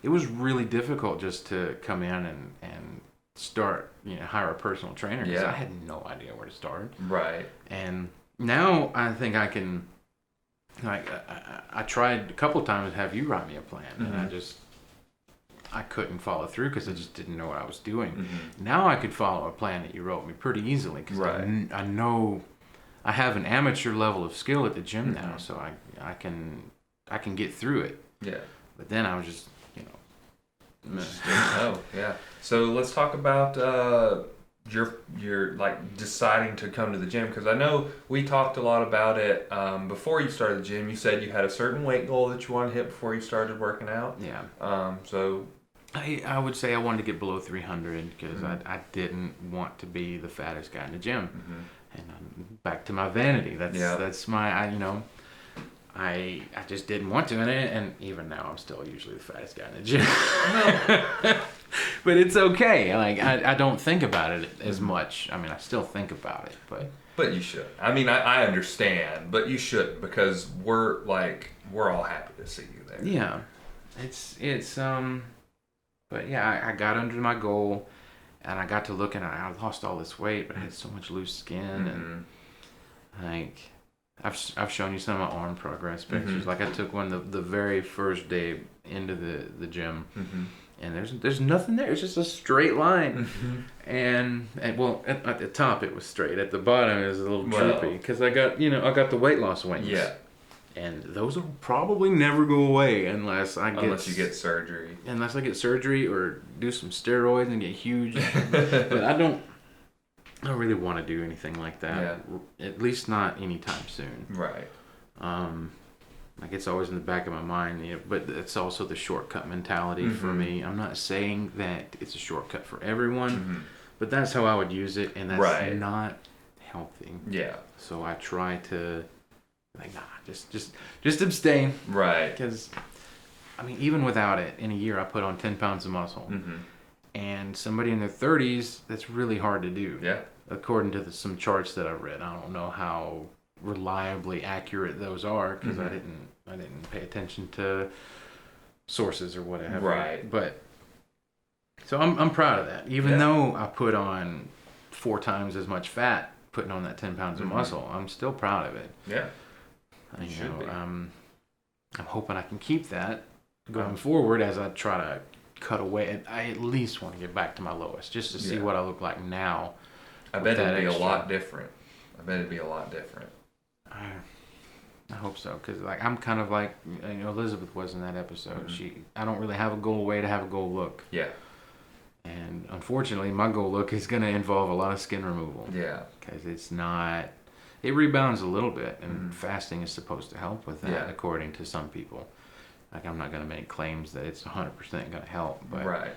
it was really difficult just to come in and start, hire a personal trainer, because I had no idea where to start. Right. And now I think I can, like, I tried a couple of times to have you write me a plan, and I couldn't follow through because I just didn't know what I was doing. Now I could follow a plan that you wrote me pretty easily, because I know I have an amateur level of skill at the gym now, so I can get through it. Yeah. But then I was just, Oh, yeah. So let's talk about your like deciding to come to the gym, because I know we talked a lot about it before you started the gym. You said you had a certain weight goal that you wanted to hit before you started working out. Yeah. So I would say I wanted to get below 300, because I didn't want to be the fattest guy in the gym. And back to my vanity. That's my I just didn't want to, and even now I'm still usually the fattest guy in the gym. But it's okay. Like I don't think about it as much. I mean, I still think about it, but But you should. I mean, I understand, but you shouldn't, because we're all happy to see you there. Yeah, but yeah, I got under my goal, and I got to looking. I lost all this weight, but I had so much loose skin, and like I've shown you some of my arm progress pictures. Like I took one the very first day into the gym, and there's nothing there. It's just a straight line, and well at the top it was straight. At the bottom it was a little droopy because I got the weight loss wings. Yeah. And those will probably never go away unless you get surgery. Unless I get surgery or do some steroids and get huge. But I don't really want to do anything like that. Yeah. At least not anytime soon. Right. Like it's always in the back of my mind, but it's also the shortcut mentality for me. I'm not saying that it's a shortcut for everyone, but that's how I would use it, and that's not healthy. Yeah. So I try to just abstain. Right. Because, I mean, even without it, in a year I put on 10 pounds of muscle. And somebody in their 30s, that's really hard to do. Yeah. According to some charts that I read. I don't know how reliably accurate those are because I didn't pay attention to sources or whatever. Right. But so I'm proud of that. Even though I put on 4 times as much fat putting on that 10 pounds of muscle, I'm still proud of it. Yeah. I'm hoping I can keep that going forward as I try to cut away. I at least want to get back to my lowest just to see what I look like now. I bet it'd be a lot different. I hope so, because like I'm kind of like Elizabeth was in that episode. I don't really have a goal way to have a goal look. Yeah. And unfortunately, my goal look is going to involve a lot of skin removal. Yeah. Because it rebounds a little bit, and fasting is supposed to help with that, according to some people. Like, I'm not going to make claims that it's 100% going to help, but right.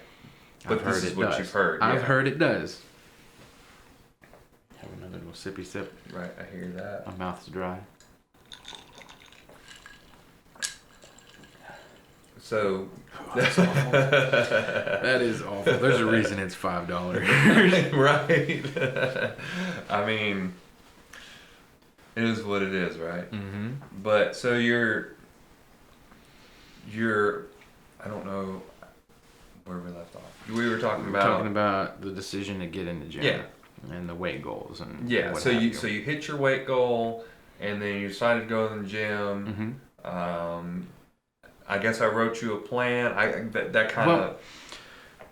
But this is what you've heard. I've heard it does. Have another little sippy sip. Right, I hear that. My mouth's dry. So that's awful. That is awful. There's a reason it's $5. Right. I mean, it is what it is, right? But so you're I don't know where we left off. We were talking about the decision to get in the gym. Yeah. And the weight goals and so you hit your weight goal, and then you decided to go to the gym. I guess I wrote you a plan. That kind of.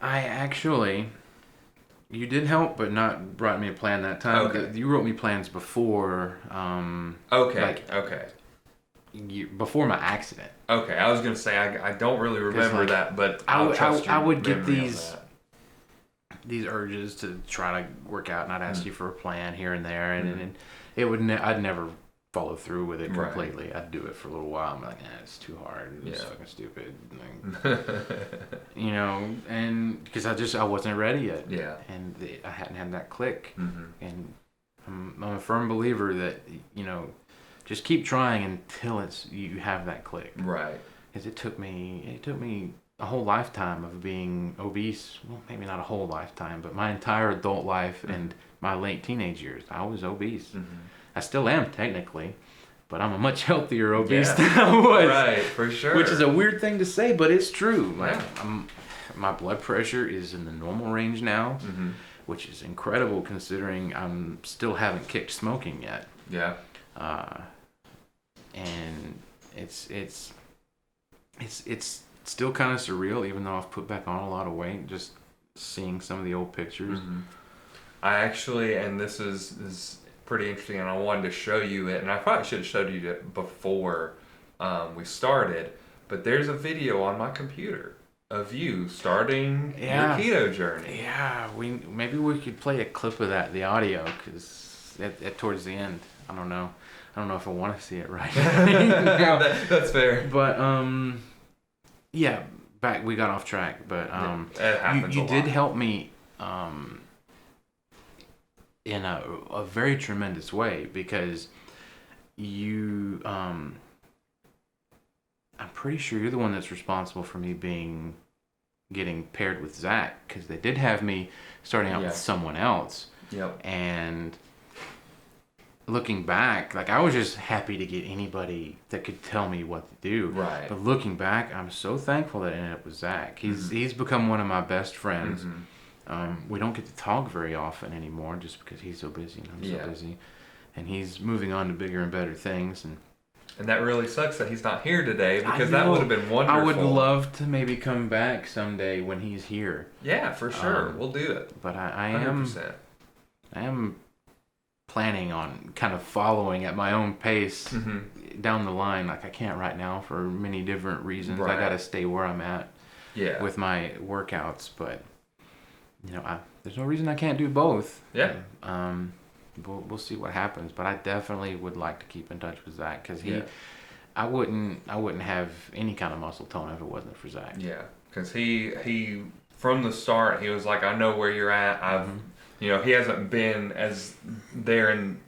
I actually, you did help, but not write me a plan that time. Okay. You wrote me plans before. Before my accident. Okay, I was gonna say I don't really remember that, but I would get these urges to try to work out, and I'd ask you for a plan here and there, and it would I'd never follow through with it completely. Right. I'd do it for a little while. I'm like, it's too hard. It's fucking stupid. And because I wasn't ready yet. Yeah. And I hadn't had that click. And I'm a firm believer that just keep trying until you have that click. Right. Because it took me a whole lifetime of being obese. Well, maybe not a whole lifetime, but my entire adult life and my late teenage years, I was obese. I still am technically, but I'm a much healthier obese than I was. Right, for sure. Which is a weird thing to say, but it's true. Like my blood pressure is in the normal range now, which is incredible considering I'm still haven't kicked smoking yet. Yeah. And it's still kind of surreal, even though I've put back on a lot of weight. Just seeing some of the old pictures. I actually, and this is pretty interesting, and I wanted to show you it, and I probably should have showed you it before we started, but there's a video on my computer of you starting your keto journey. Yeah, maybe we could play a clip of that, the audio, because towards the end, I don't know if I want to see it right now. That's fair. But we got off track, but it happens you a lot. did help me in a very tremendous way, because you I'm pretty sure you're the one that's responsible for me getting paired with Zack, because they did have me starting out with someone else. Yep. And looking back, like I was just happy to get anybody that could tell me what to do. Right. But looking back, I'm so thankful that I ended up with Zack. He's become one of my best friends. We don't get to talk very often anymore just because he's so busy and I'm so busy. And he's moving on to bigger and better things. And that really sucks that he's not here today, because that would have been wonderful. I would love to maybe come back someday when he's here. Yeah, for sure. We'll do it. But I 100%. am planning on kind of following at my own pace down the line. Like I can't right now for many different reasons. Right. I got to stay where I'm at with my workouts, but there's no reason I can't do both. Yeah. We'll see what happens, but I definitely would like to keep in touch with Zack, because I wouldn't have any kind of muscle tone if it wasn't for Zack. Yeah, because he from the start he was like, I know where you're at. He hasn't been as there in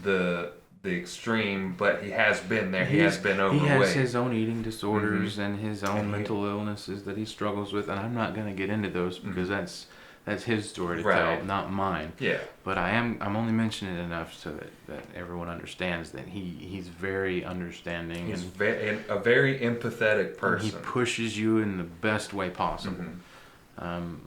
the extreme, but he has been there. He has been overweight. He has his own eating disorders and his own mental illnesses that he struggles with, and I'm not going to get into those because that's his story to tell, not mine. Yeah. But I'm only mentioning it enough so that everyone understands that he's very understanding. He's a very empathetic person. He pushes you in the best way possible.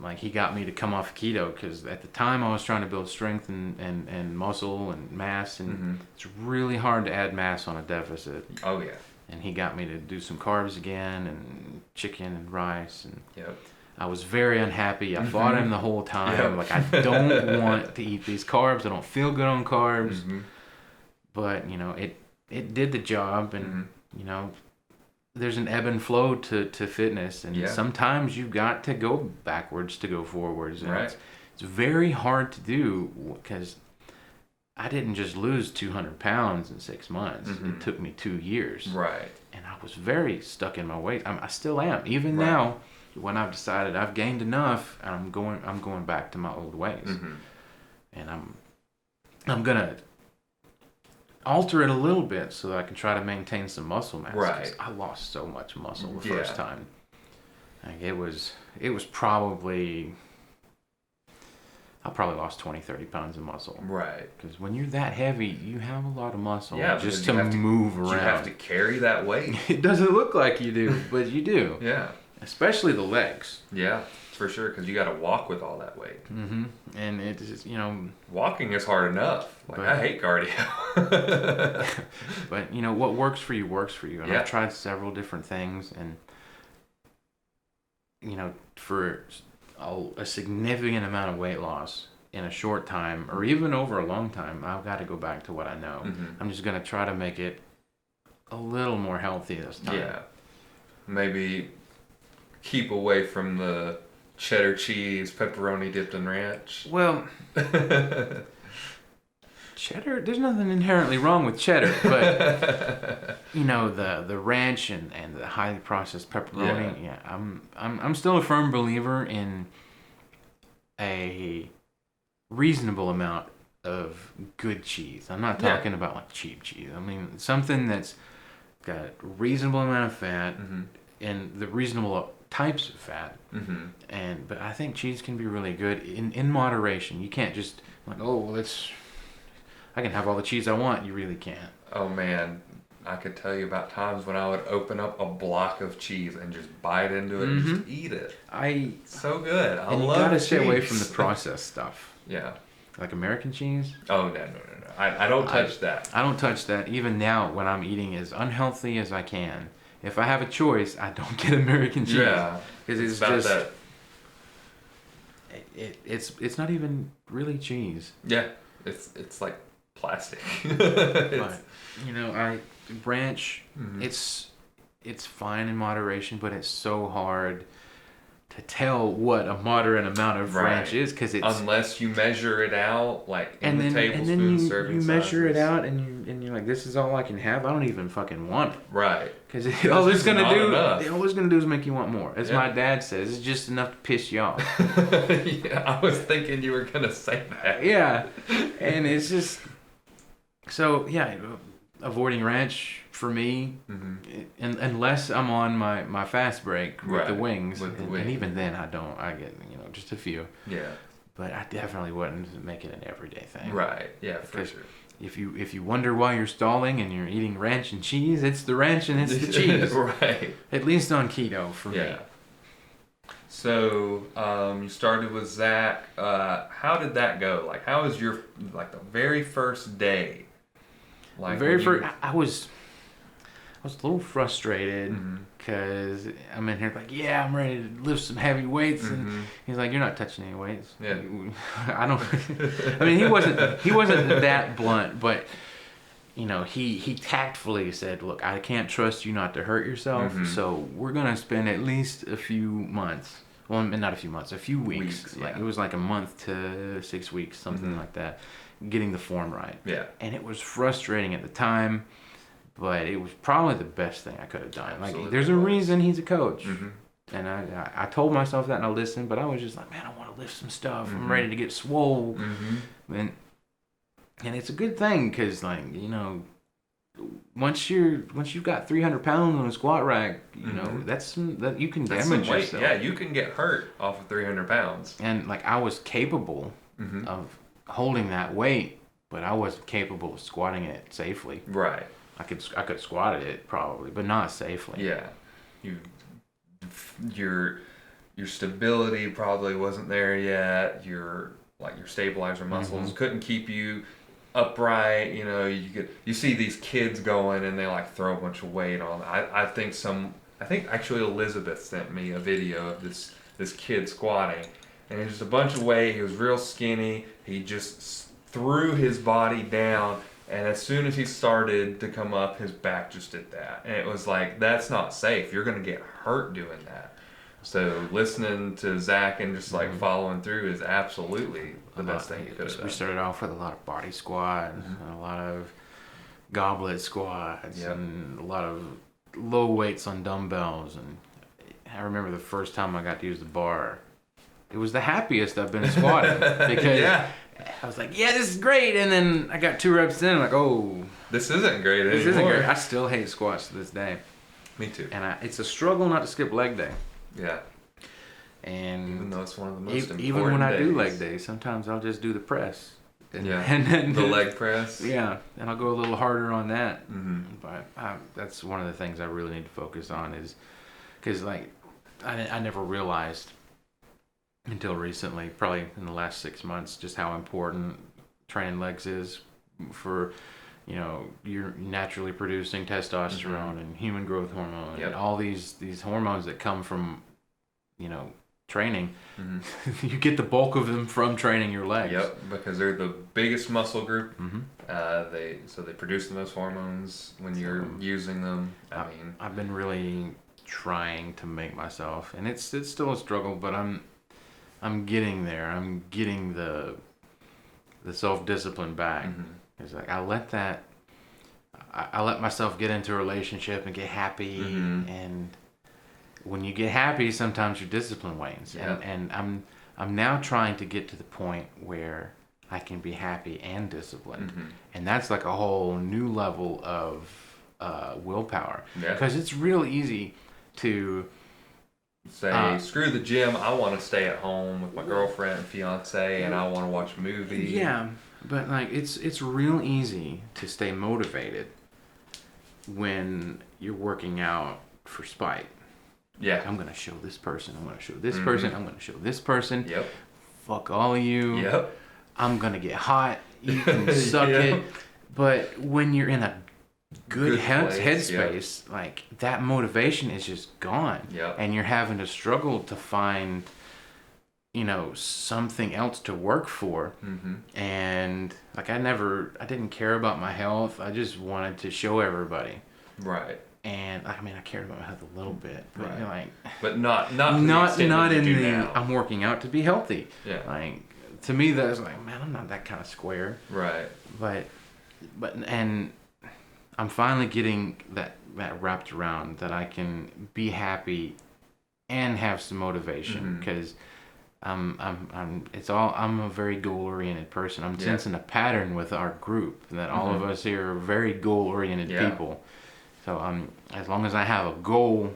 Like he got me to come off keto because at the time I was trying to build strength and muscle and mass, and it's really hard to add mass on a deficit. Oh yeah. And he got me to do some carbs again and chicken and rice, and yep. I was very unhappy. I fought him the whole time. Like, I don't want to eat these carbs. I don't feel good on carbs. But, it did the job. And, there's an ebb and flow to fitness. And sometimes you've got to go backwards to go forwards. And it's very hard to do because I didn't just lose 200 pounds in 6 months. It took me 2 years. Right. And I was very stuck in my ways. I still am. Even now, when I've decided I've gained enough, and I'm going back to my old ways, and I'm gonna alter it a little bit so that I can try to maintain some muscle mass. Right. I lost so much muscle the first time. Like it was probably, I probably lost 20-30 pounds of muscle. Right. Because when you're that heavy, you have a lot of muscle just to move around. You have to carry that weight. It doesn't look like you do, but you do. Yeah. Especially the legs. Yeah, for sure, because you got to walk with all that weight. And it's just, walking is hard enough. Like, I hate cardio. But, what works for you works for you. And I've tried several different things. And, for a significant amount of weight loss in a short time, or even over a long time, I've got to go back to what I know. I'm just going to try to make it a little more healthy this time. Yeah. Maybe keep away from the cheddar cheese, pepperoni dipped in ranch. Well, cheddar, there's nothing inherently wrong with cheddar, but the ranch and the highly processed pepperoni, I'm still a firm believer in a reasonable amount of good cheese. I'm not talking about like cheap cheese. I mean something that's got a reasonable amount of fat and the reasonable types of fat, but I think cheese can be really good in moderation. You can't just like, I can have all the cheese I want. You really can't. Oh man, I could tell you about times when I would open up a block of cheese and just bite into it and just eat it. So good. I love cheese. You gotta stay away from the processed stuff. Yeah. Like American cheese? Oh no. I don't touch that. I don't touch that. Even now when I'm eating as unhealthy as I can. If I have a choice, I don't get American cheese. Yeah, because it's just that. It's not even really cheese. Yeah, it's like plastic. But ranch. It's fine in moderation, but it's so hard to tell what a moderate amount of ranch is because it's unless you measure it out like in the tablespoon serving you measure it out and you're like, this is all I can have. I don't even fucking want it. Right. Because all it's gonna do is make you want more. As my dad says, it's just enough to piss you off. Yeah, I was thinking you were gonna say that. Yeah, and it's just so avoiding ranch for me, unless I'm on my fast break with the wings, and even then I get just a few. Yeah. But I definitely wouldn't make it an everyday thing. Right. Yeah, for sure. if you wonder why you're stalling and you're eating ranch and cheese, it's the ranch and it's the cheese. Right. At least on keto for me. So you started with Zack. How did that go? Like, how was your the very first day? Like Very first, I was a little frustrated because I'm in here like, yeah, I'm ready to lift some heavy weights, and he's like, you're not touching any weights. Yeah. I don't. I mean, he wasn't that blunt, but you know, he tactfully said, look, I can't trust you not to hurt yourself, so we're gonna spend at least a few months. Well, not a few months, a few weeks. Like it was like a month to 6 weeks, something like that, getting the form right. Yeah. And it was frustrating at the time. But it was probably the best thing I could have done. Absolutely. Like, there's a reason he's a coach. And I told myself that and I listened, but I was just like, man, I want to lift some stuff. I'm ready to get swole. And it's a good thing because, like, you know, once you've got 300 pounds on a squat rack, you know, that's you can damage yourself. Yeah, you can get hurt off of 300 pounds. And, like, I was capable of holding that weight, but I wasn't capable of squatting it safely. Right. I could squat it probably, but not safely. Yeah, your stability probably wasn't there yet. Your stabilizer muscles couldn't keep you upright. You know, you see these kids going and they like throw a bunch of weight on. I think actually Elizabeth sent me a video of this kid squatting, and it was just a bunch of weight. He was real skinny. He just threw his body down. And as soon as he started to come up, his back just did that. And it was like, that's not safe. You're going to get hurt doing that. So listening to Zack and just like following through is absolutely the best thing you could have done. We started off with a lot of body squats, and a lot of goblet squats, and a lot of low weights on dumbbells. And I remember the first time I got to use the bar, it was the happiest I've been squatting because I was like, yeah, this is great. And then I got 2 reps in, I'm like, oh, this isn't great anymore. This isn't great. I still hate squats to this day. Me too. And it's a struggle not to skip leg day. Yeah. And even though it's one of the most important even when I do days. leg day, sometimes I'll just do the press. And then the leg press. Yeah, and I'll go a little harder on that. But that's one of the things I really need to focus on is because like I never realized until recently, probably in the last 6 months, just how important training legs is for, you know, you're naturally producing testosterone and human growth hormone and all these hormones that come from, you know, training. You get the bulk of them from training your legs. Yep, because they're the biggest muscle group. They produce the most hormones when you're using them. I've been really trying to make myself, and it's still a struggle, but I'm getting there. I'm getting the self-discipline back. It's like I let myself get into a relationship and get happy, and when you get happy, sometimes your discipline wanes. And I'm now trying to get to the point where I can be happy and disciplined, and that's like a whole new level of willpower. Because it's real easy to say, screw the gym, I want to stay at home with my girlfriend and fiance, and I want to watch a movie. Yeah, but like it's real easy to stay motivated when you're working out for spite. Yeah. I'm gonna show this person. I'm gonna show this person. I'm gonna show this person. Yep. Fuck all of you. Yep. I'm gonna get hot. You can suck it. But when you're in a good headspace, like that motivation is just gone. Yep. And you're having to struggle to find, you know, something else to work for. And like I didn't care about my health. I just wanted to show everybody. Right. And I mean, I cared about my health a little bit, but you know, like, but not in the. Now. I'm working out to be healthy. Yeah. Like to me, that's like, man, I'm not that kind of square. Right. But and I'm finally getting that wrapped around that I can be happy and have some motivation because I'm a very goal oriented person. I'm sensing a pattern with our group that all of us here are very goal oriented people. So as long as I have a goal,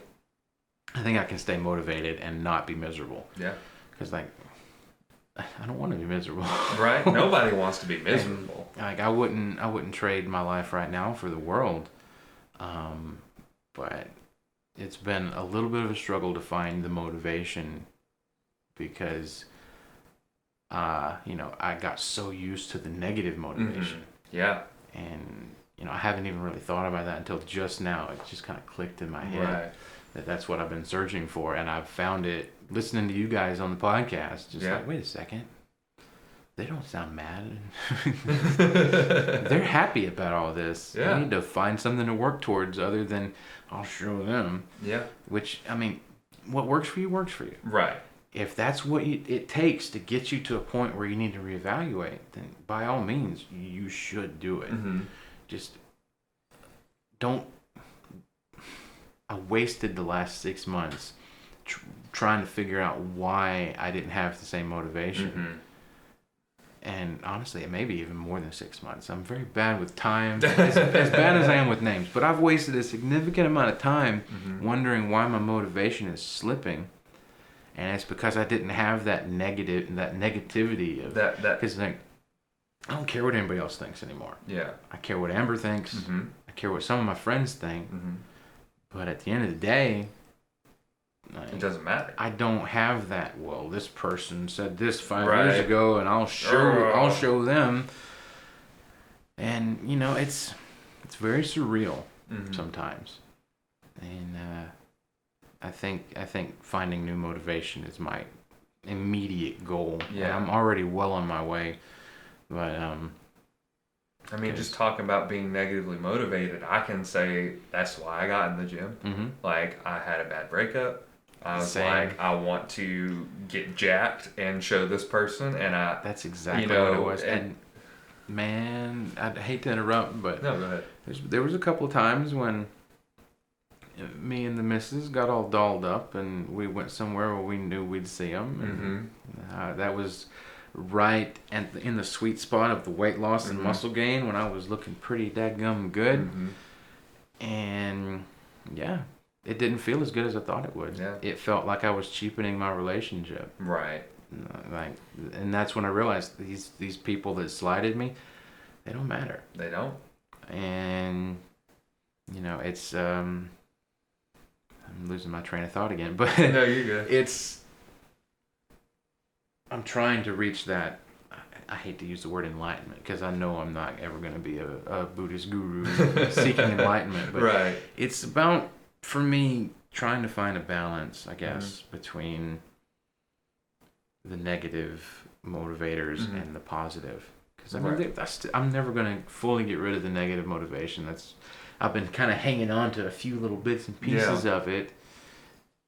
I think I can stay motivated and not be miserable. Yeah. Because like I don't want to be miserable. Right? Nobody wants to be miserable. And, like I wouldn't trade my life right now for the world. But it's been a little bit of a struggle to find the motivation because I got so used to the negative motivation. Mm-hmm. Yeah. And I haven't even really thought about that until just now. It just kind of clicked in my head that's what I've been searching for, and I've found it listening to you guys on the podcast. Just like, wait a second, they don't sound mad. They're happy about all this. Yeah. I need to find something to work towards other than I'll show them. Yeah. Which, I mean, what works for you works for you. Right. If that's what it takes to get you to a point where you need to reevaluate, then by all means, you should do it. Mm-hmm. Just don't. I wasted the last 6 months trying to figure out why I didn't have the same motivation. Mm-hmm. And honestly, it may be even more than 6 months. I'm very bad with time, as bad as I am with names. But I've wasted a significant amount of time wondering why my motivation is slipping. And it's because I didn't have that negativity of that. Because like, I don't care what anybody else thinks anymore. Yeah. I care what Amber thinks. Mm-hmm. I care what some of my friends think. Mm-hmm. But at the end of the day, it doesn't matter. I don't have that. Well, this person said this 5 years ago, and I'll show them. And it's very surreal sometimes. And I think finding new motivation is my immediate goal. Yeah, and I'm already well on my way. But I mean, just talking about being negatively motivated, I can say that's why I got in the gym. Mm-hmm. Like, I had a bad breakup. I was Same. like, I want to get jacked and show this person, and that's exactly what it was. And man, I'd hate to interrupt, but no, go ahead. There was a couple of times when me and the missus got all dolled up, and we went somewhere where we knew we'd see them. And that was right in the sweet spot of the weight loss and muscle gain when I was looking pretty dadgum good. And yeah, it didn't feel as good as I thought it would. Yeah. It felt like I was cheapening my relationship. Right. And that's when I realized these people that slighted me, they don't matter. They don't. And it's I'm losing my train of thought again, but no, you're good. I'm trying to reach that. I hate to use the word enlightenment because I know I'm not ever going to be a Buddhist guru seeking enlightenment. But it's about, for me, trying to find a balance, I guess, between the negative motivators and the positive. Because I mean, I'm never going to fully get rid of the negative motivation. I've been kind of hanging on to a few little bits and pieces of it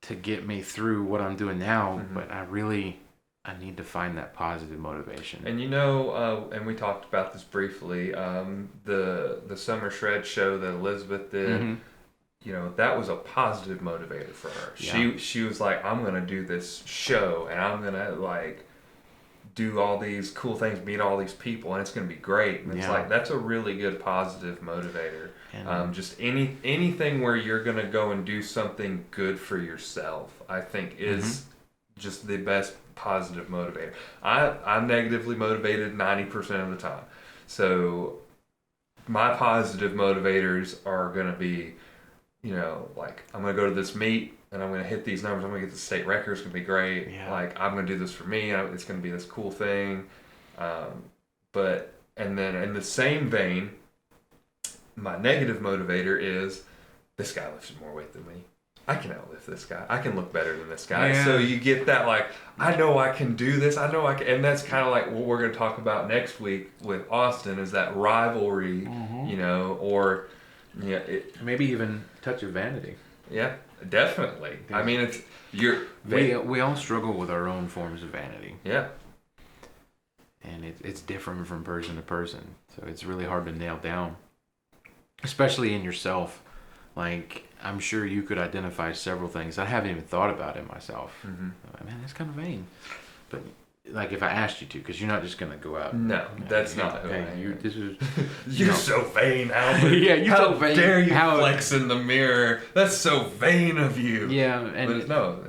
to get me through what I'm doing now. But I need to find that positive motivation. And and we talked about this briefly, the Summer Shred show that Elizabeth did, that was a positive motivator for her. Yeah. She was like, I'm going to do this show, and I'm going to do all these cool things, meet all these people, and it's going to be great. And it's that's a really good positive motivator. And just anything where you're going to go and do something good for yourself, I think is just the best positive motivator. I'm negatively motivated 90% of the time. So my positive motivators are going to be, I'm going to go to this meet and I'm going to hit these numbers. I'm going to get the state record. It's going to be great. Yeah. I'm going to do this for me. It's going to be this cool thing. And then in the same vein, my negative motivator is this guy lifts more weight than me. I can outlift this guy. I can look better than this guy. Yeah. So you get that, I know I can do this. I know I can. And that's kind of like what we're going to talk about next week with Austin is that rivalry, or maybe even touch of vanity. Yeah, definitely. I mean, we all struggle with our own forms of vanity. Yeah. And it's different from person to person. So it's really hard to nail down, especially in yourself. I'm sure you could identify several things. I haven't even thought about it myself. Man, that's kind of vain. But if I asked you to, because you're not just gonna go out. No, that's not who I am. This is you're so vain, Albert. Yeah, you're so vain. How dare you flex in the mirror? That's so vain of you. Yeah, and no.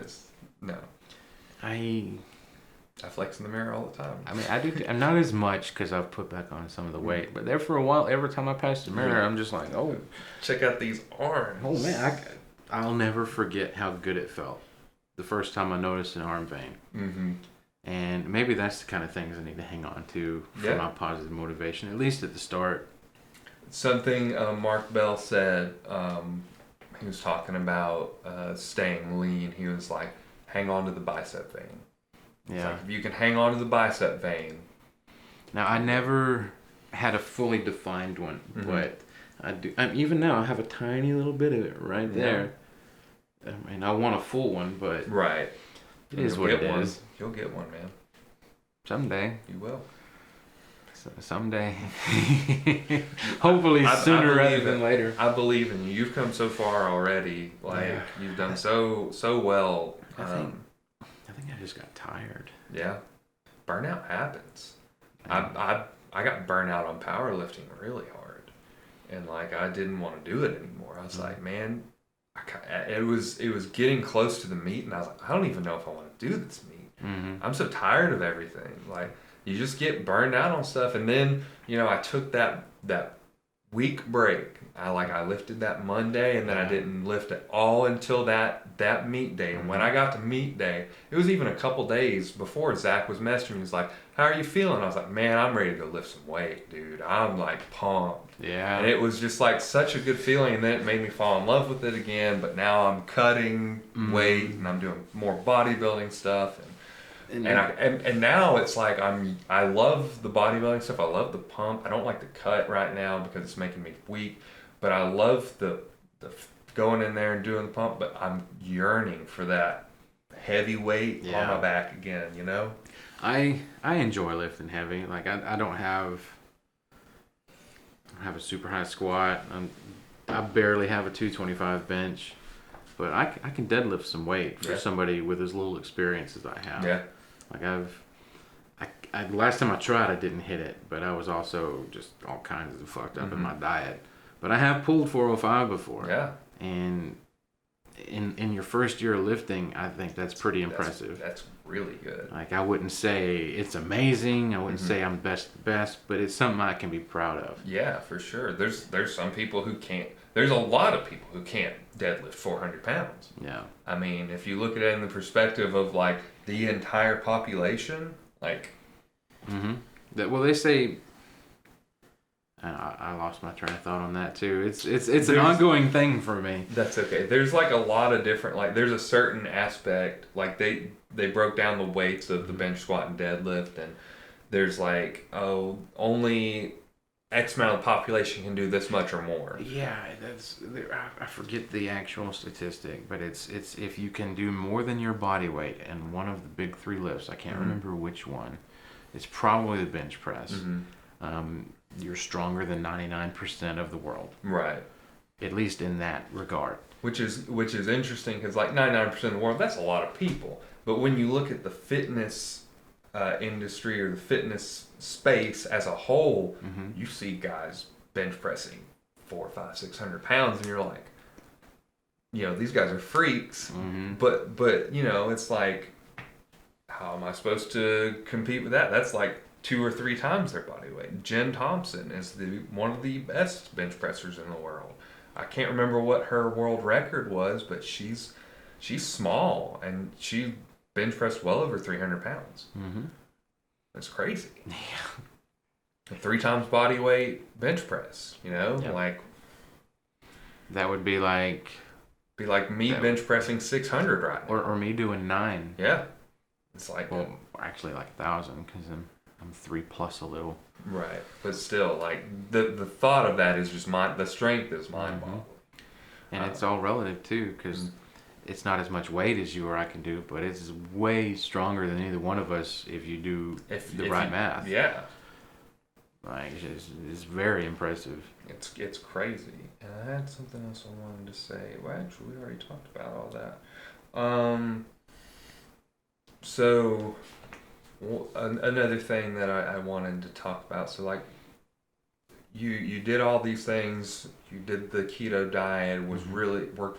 I flex in the mirror all the time. I mean, I do. I'm not as much because I've put back on some of the weight, but there for a while, every time I pass the mirror, I'm just like, oh, check out these arms. Oh man, I'll never forget how good it felt the first time I noticed an arm vein. Mm-hmm. And maybe that's the kind of things I need to hang on to for my positive motivation, at least at the start. Something Mark Bell said, he was talking about staying lean. He was like, hang on to the bicep vein. Yeah. Like, if you can hang on to the bicep vein. Now, I never had a fully defined one, but I do. Even now, I have a tiny little bit of it right there. I mean, I want a full one, but right. It is what it is. You'll get one, man. Someday. You will. Someday. Hopefully sooner rather than later. I believe in you. You've come so far already. Like, you've done so well. I think I just got tired. Yeah. Burnout happens. I got burnout on powerlifting really hard. And, like, I didn't want to do it anymore. I was like, man, it was getting close to the meet, and I was like, I don't even know if I want to do this meet. I'm so tired of everything. Like, you just get burned out on stuff. And then, I took that week break. I lifted that Monday, and then I didn't lift at all until that meet day. And when I got to meet day, it was even a couple days before Zack was messaging me. He was like, how are you feeling? I was like, man, I'm ready to go lift some weight, dude. I'm like pumped. Yeah. And it was just like such a good feeling. And then it made me fall in love with it again. But now I'm cutting weight, and I'm doing more bodybuilding stuff. And now it's like I love the bodybuilding stuff. I love the pump. I don't like the cut right now because it's making me weak. But I love the going in there and doing the pump. But I'm yearning for that heavy weight on my back again. I enjoy lifting heavy. Like I don't have a super high squat. I barely have a 225 bench. But I can deadlift some weight for somebody with as little experience as I have. Yeah. Like I last time I tried, I didn't hit it, but I was also just all kinds of fucked up in my diet. But I have pulled 405 before. Yeah. And in your first year of lifting, I think that's pretty impressive. That's really good. Like, I wouldn't say it's amazing. I wouldn't say I'm best, but it's something I can be proud of. Yeah, for sure. There's some people who can't. There's a lot of people who can't deadlift 400 pounds. Yeah. I mean, if you look at it in the perspective of, like, the entire population, like... Well, they say... I lost my train of thought on that, too. It's an ongoing thing for me. That's okay. There's, like, a lot of different... Like, there's a certain aspect... Like, they broke down the weights of the bench, squat, and deadlift, and there's, like, only... X amount of the population can do this much or more. Yeah, I forget the actual statistic, but it's if you can do more than your body weight in one of the big three lifts, I can't remember which one. It's probably the bench press. You're stronger than 99% of the world. Right. At least in that regard. Which is interesting because, like, 99% of the world, that's a lot of people. But when you look at the fitness industry or the fitness space as a whole, you see guys bench pressing 400, 500, 600 pounds, and you're like, these guys are freaks. But it's like, how am I supposed to compete with that? That's like 2 or 3 times their body weight. Jen Thompson is one of the best bench pressers in the world. I can't remember what her world record was, but she's small, and she bench pressed well over 300 pounds. That's crazy. Yeah. 3 times body weight bench press, like... That would be like... me bench pressing 600 right now. Or me doing 9. Yeah. It's like... Well, actually like 1,000 because I'm 3 plus a little. Right. But still, like, the thought of that is just the strength is mind-boggling. And it's all relative, too, because... It's not as much weight as you or I can do, but it's way stronger than either one of us if you do the right math. Yeah. Like, it's very impressive. It's crazy. And I had something else I wanted to say. Well, actually, we already talked about all that. So, another thing that I wanted to talk about. So, like, you did all these things. You did the keto diet, worked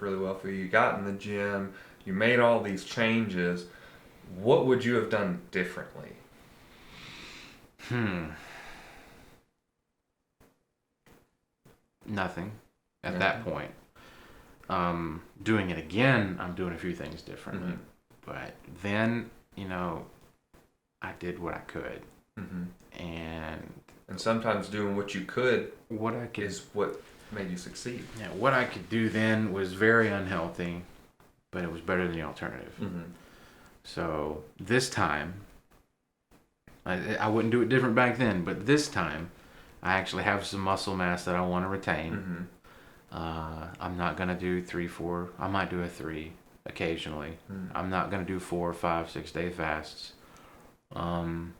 really well for you. You got in the gym. You made all these changes. what would you have done differently? Nothing at that point. Doing it again, I'm doing a few things differently. But then, I did what I could. And sometimes doing what you could is what made you succeed. Yeah, what I could do then was very unhealthy, but it was better than the alternative. So this time, I wouldn't do it different back then, but this time, I actually have some muscle mass that I want to retain. I'm not going to do 3, 4. I might do a 3 occasionally. I'm not going to do 4, 5, 6 day fasts. I'm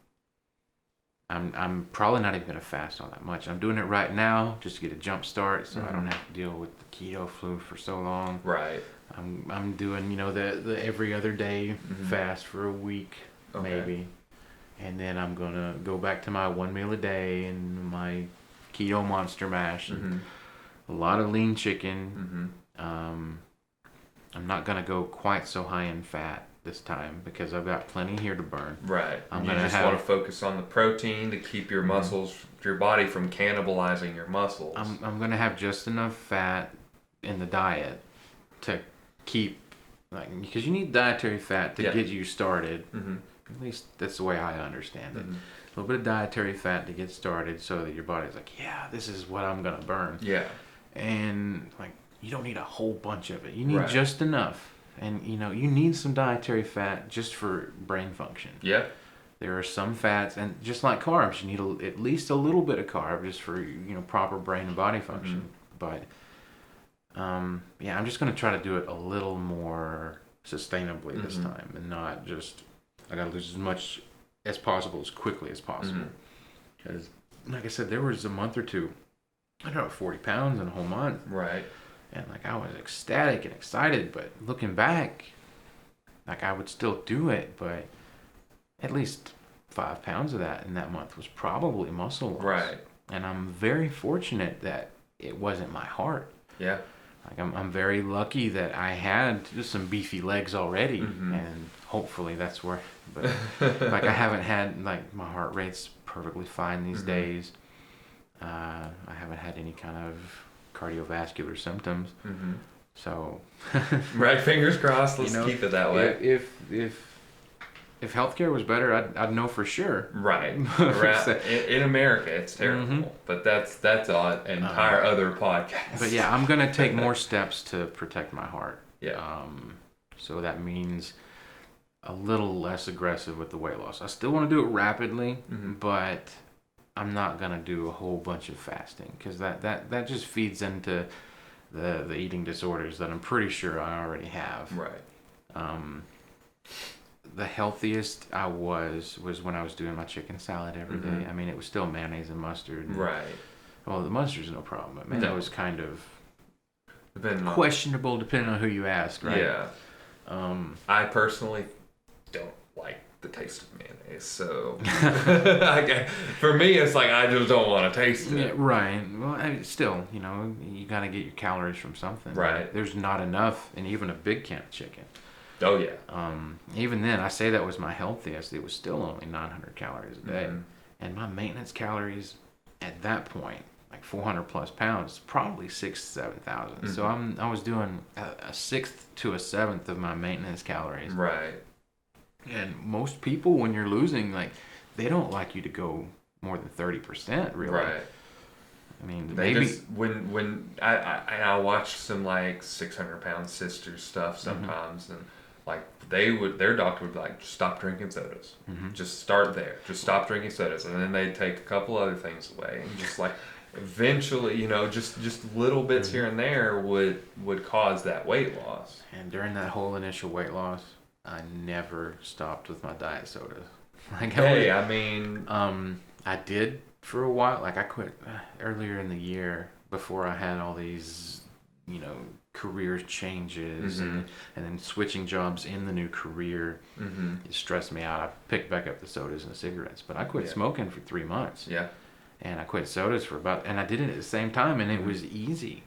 probably not even going to fast on that much. I'm doing it right now just to get a jump start, so I don't have to deal with the keto flu for so long. Right. I'm doing the every other day fast for a week maybe, and then I'm gonna go back to my 1 meal a day and my keto monster mash and a lot of lean chicken. I'm not gonna go quite so high in fat this time because I've got plenty here to burn. Right. You just want to focus on the protein to keep your muscles, your body from cannibalizing your muscles. I'm gonna have just enough fat in the diet to keep, because you need dietary fat to get you started. At least that's the way I understand it. A little bit of dietary fat to get started so that your body's like, yeah, this is what I'm gonna burn. Yeah. And you don't need a whole bunch of it. You need just enough. And you need some dietary fat just for brain function. Yeah. There are some fats, and just like carbs, you need at least a little bit of carb just for proper brain and body function. But I'm just gonna try to do it a little more sustainably this time, and not just I gotta lose as much as possible as quickly as possible. Because, like I said, there was a month or two I dropped 40 pounds in a whole month. Right. And I was ecstatic and excited, but looking back, I would still do it, but at least 5 pounds of that in that month was probably muscle loss. Right. And I'm very fortunate that it wasn't my heart. Yeah. I'm very lucky that I had just some beefy legs already, and hopefully that's where. But I haven't had my heart rate's perfectly fine these days. I haven't had any kind of cardiovascular symptoms. So right, fingers crossed. Let's keep it that way. If healthcare was better, I'd know for sure. Right. In America, it's terrible. But that's an entire other podcast. But yeah, I'm gonna take more steps to protect my heart. Yeah. So that means a little less aggressive with the weight loss. I still want to do it rapidly, but I'm not gonna do a whole bunch of fasting because that just feeds into the eating disorders that I'm pretty sure I already have. Right. The healthiest I was when I was doing my chicken salad every day. I mean, it was still mayonnaise and mustard. Right. Well, the mustard's no problem, but man, that was kind of questionable depending on who you ask, right? Yeah. I personally don't like the taste of mayonnaise, so for me, it's I just don't want to taste it. Yeah, right. Well, still, you got to get your calories from something. Right. There's not enough in even a big can of chicken. Oh yeah. Even then, I say that was my healthiest. It was still only 900 calories a day, and my maintenance calories at that point, 400 plus pounds, probably 6,000-7,000. So I was doing a sixth to a seventh of my maintenance calories. Right. And most people, when you're losing, they don't like you to go more than 30%, really. Right. I mean, they maybe just, when I watch some 600-pound sisters stuff sometimes, and their doctor would be just stop drinking sodas. Just start there. Just stop drinking sodas, and then they'd take a couple other things away, and just eventually, just little bits here and there would cause that weight loss. And during that whole initial weight loss, I never stopped with my diet soda. I did for a while. I quit earlier in the year before I had all these, career changes and then switching jobs in the new career. It stressed me out. I picked back up the sodas and the cigarettes, but I quit smoking for 3 months. Yeah. And I quit sodas and I did it at the same time, and it was easy,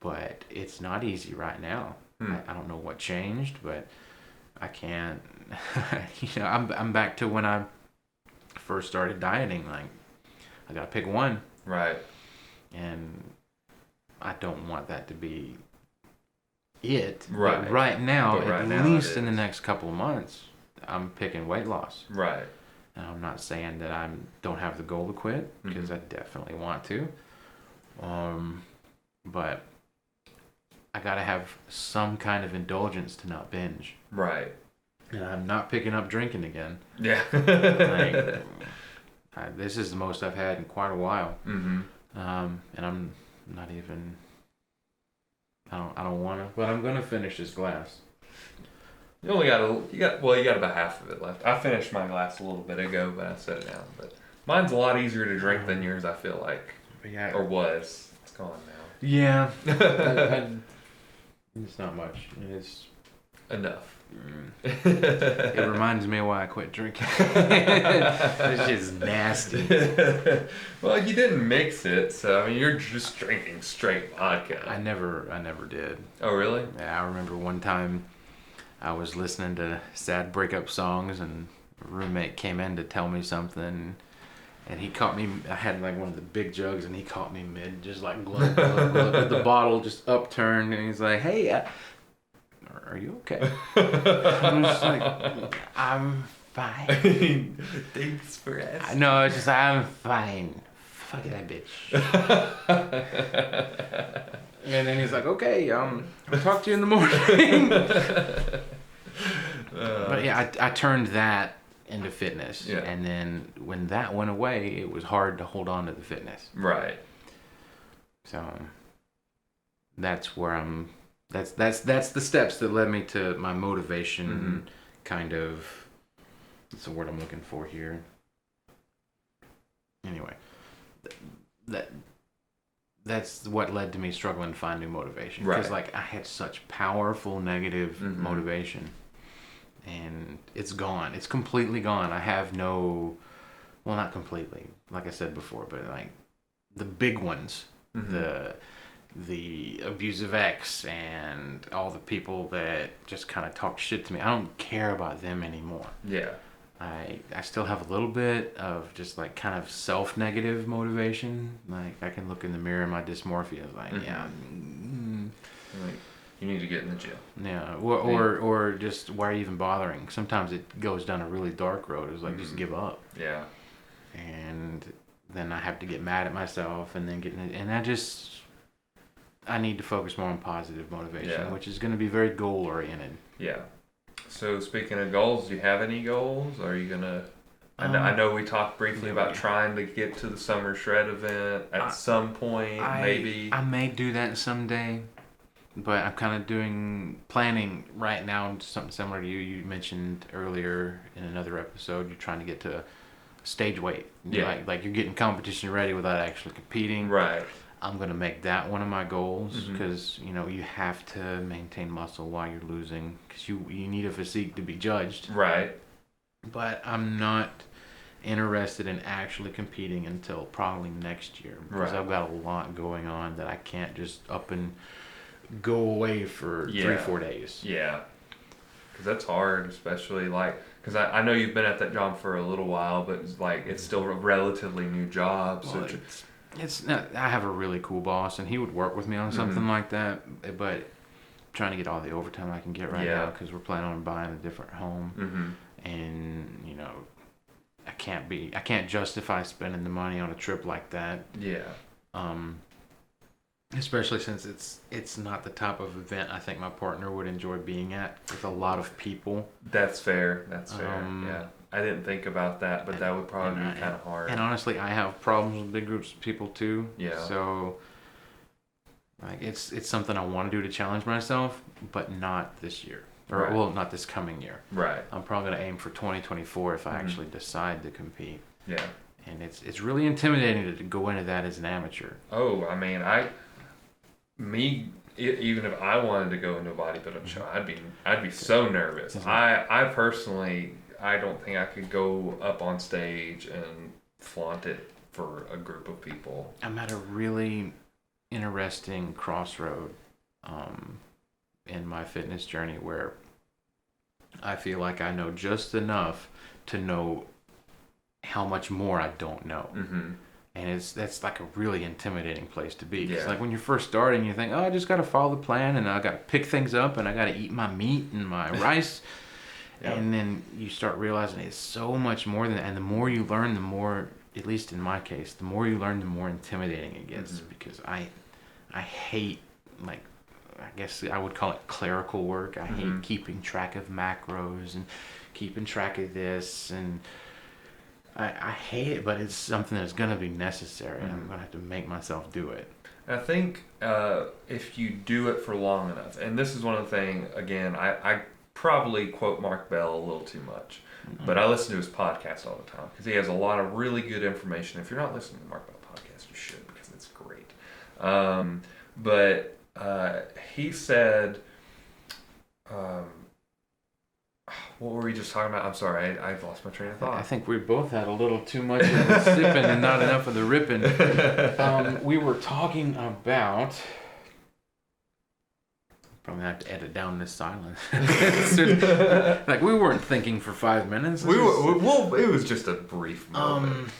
but it's not easy right now. I don't know what changed, but I can't. I'm back to when I first started dieting. Like, I gotta pick one. Right. And I don't want that to be it. Right. But right now, But right at now least it in the is. next couple of months, I'm picking weight loss. Right. And I'm not saying that I don't have the goal to quit, because I definitely want to. But I gotta have some kind of indulgence to not binge. Right. And I'm not picking up drinking again. Yeah. This is the most I've had in quite a while. Mm-hmm. And I'm not even. I don't want to, but I'm gonna finish this glass. You only you got about half of it left. I finished my glass a little bit ago, but I set it down. But mine's a lot easier to drink than yours, I feel like. Yeah. Or was. It's gone now. Yeah. It's not much. It's enough. It reminds me of why I quit drinking. It's just nasty. Well, you didn't mix it, so I mean, you're just drinking straight vodka. I never did. Oh, really? Yeah, I remember one time I was listening to sad breakup songs, and a roommate came in to tell me something, and he caught me. I had like one of the big jugs, and he caught me mid, just like glug, glug, glug, with the bottle just upturned, and he's like, "Hey, are you okay?" I'm just like, "I'm fine." Thanks for asking. No, it's just I'm fine. Fuck that bitch. And then he's like, "Okay, I'll talk to you in the morning." But yeah, I turned that into fitness, Yeah. and then when that went away, it was hard to hold on to the fitness. Right. So that's where I'm. That's the steps that led me to my motivation. Kind of. That's the word I'm looking for here. Anyway, that's what led to me struggling to find new motivation. Right. Because like I had such powerful negative motivation, and it's gone. It's completely gone. I have no, well, not completely, like I said before, but like the big ones, the abusive ex and all the people that just kind of talk shit to me. I don't care about them anymore. Yeah. I still have a little bit of just like kind of self-negative motivation. Like I can look in the mirror and my dysmorphia is like, Like, you need to get in the gym. yeah, or just why are you even bothering? Sometimes it goes down a really dark road. It's like just give up. Yeah. And then I have to get mad at myself, and then I need to focus more on positive motivation, which is going to be very goal oriented. Yeah. So speaking of goals, do you have any goals? Are you gonna? I know we talked briefly about trying to get to the summer shred event at some point. Maybe I may do that someday, but I'm kind of planning right now something similar to you. You mentioned earlier in another episode, you're trying to get to stage weight. Yeah. Like you're getting competition ready without actually competing. Right. I'm going to make that one of my goals because, you have to maintain muscle while you're losing because you need a physique to be judged. Right. But I'm not interested in actually competing until probably next year because I've got a lot going on that I can't just up and go away for 3-4 days. Yeah. Because that's hard, especially because I know you've been at that job for a little while, but it's still a relatively new job. Well, it's not, I have a really cool boss, and he would work with me on something like that. But I'm trying to get all the overtime I can get right now because we're planning on buying a different home, and I can't justify spending the money on a trip like that. Yeah. Especially since it's not the type of event I think my partner would enjoy being at with a lot of people. That's fair. Yeah. I didn't think about that, but that would probably be kind of hard. And honestly, I have problems with big groups of people too. Yeah. So, it's something I want to do to challenge myself, but not this year. Or not this coming year. Right. I'm probably gonna aim for 2024 if I actually decide to compete. Yeah. And it's really intimidating to go into that as an amateur. Oh, I mean, even if I wanted to go into a bodybuilding show, I'd be so nervous. I personally, I don't think I could go up on stage and flaunt it for a group of people. I'm at a really interesting crossroad in my fitness journey where I feel like I know just enough to know how much more I don't know. Mm-hmm. And that's like a really intimidating place to be. Because Yeah. like when you're first starting, you think, oh, I just got to follow the plan, and I got to pick things up, and I got to eat my meat and my rice. Yep. And then you start realizing it's so much more than that. And the more you learn, the more, at least in my case, the more you learn, the more intimidating it gets. Mm-hmm. Because I hate, like, I guess I would call it clerical work. I hate keeping track of macros and keeping track of this, and I hate it, but it's something that's going to be necessary, and I'm going to have to make myself do it. I think if you do it for long enough, and this is one of the things, again, I probably quote Mark Bell a little too much, but I listen to his podcast all the time because he has a lot of really good information. If you're not listening to the Mark Bell podcast, you should, because it's great. But he said, what were we just talking about? I'm sorry, I've lost my train of thought. I think we both had a little too much of the sipping and not enough of the ripping. We were talking about... Probably have to edit down this silence. Like, we weren't thinking for 5 minutes. Well, it was just a brief moment.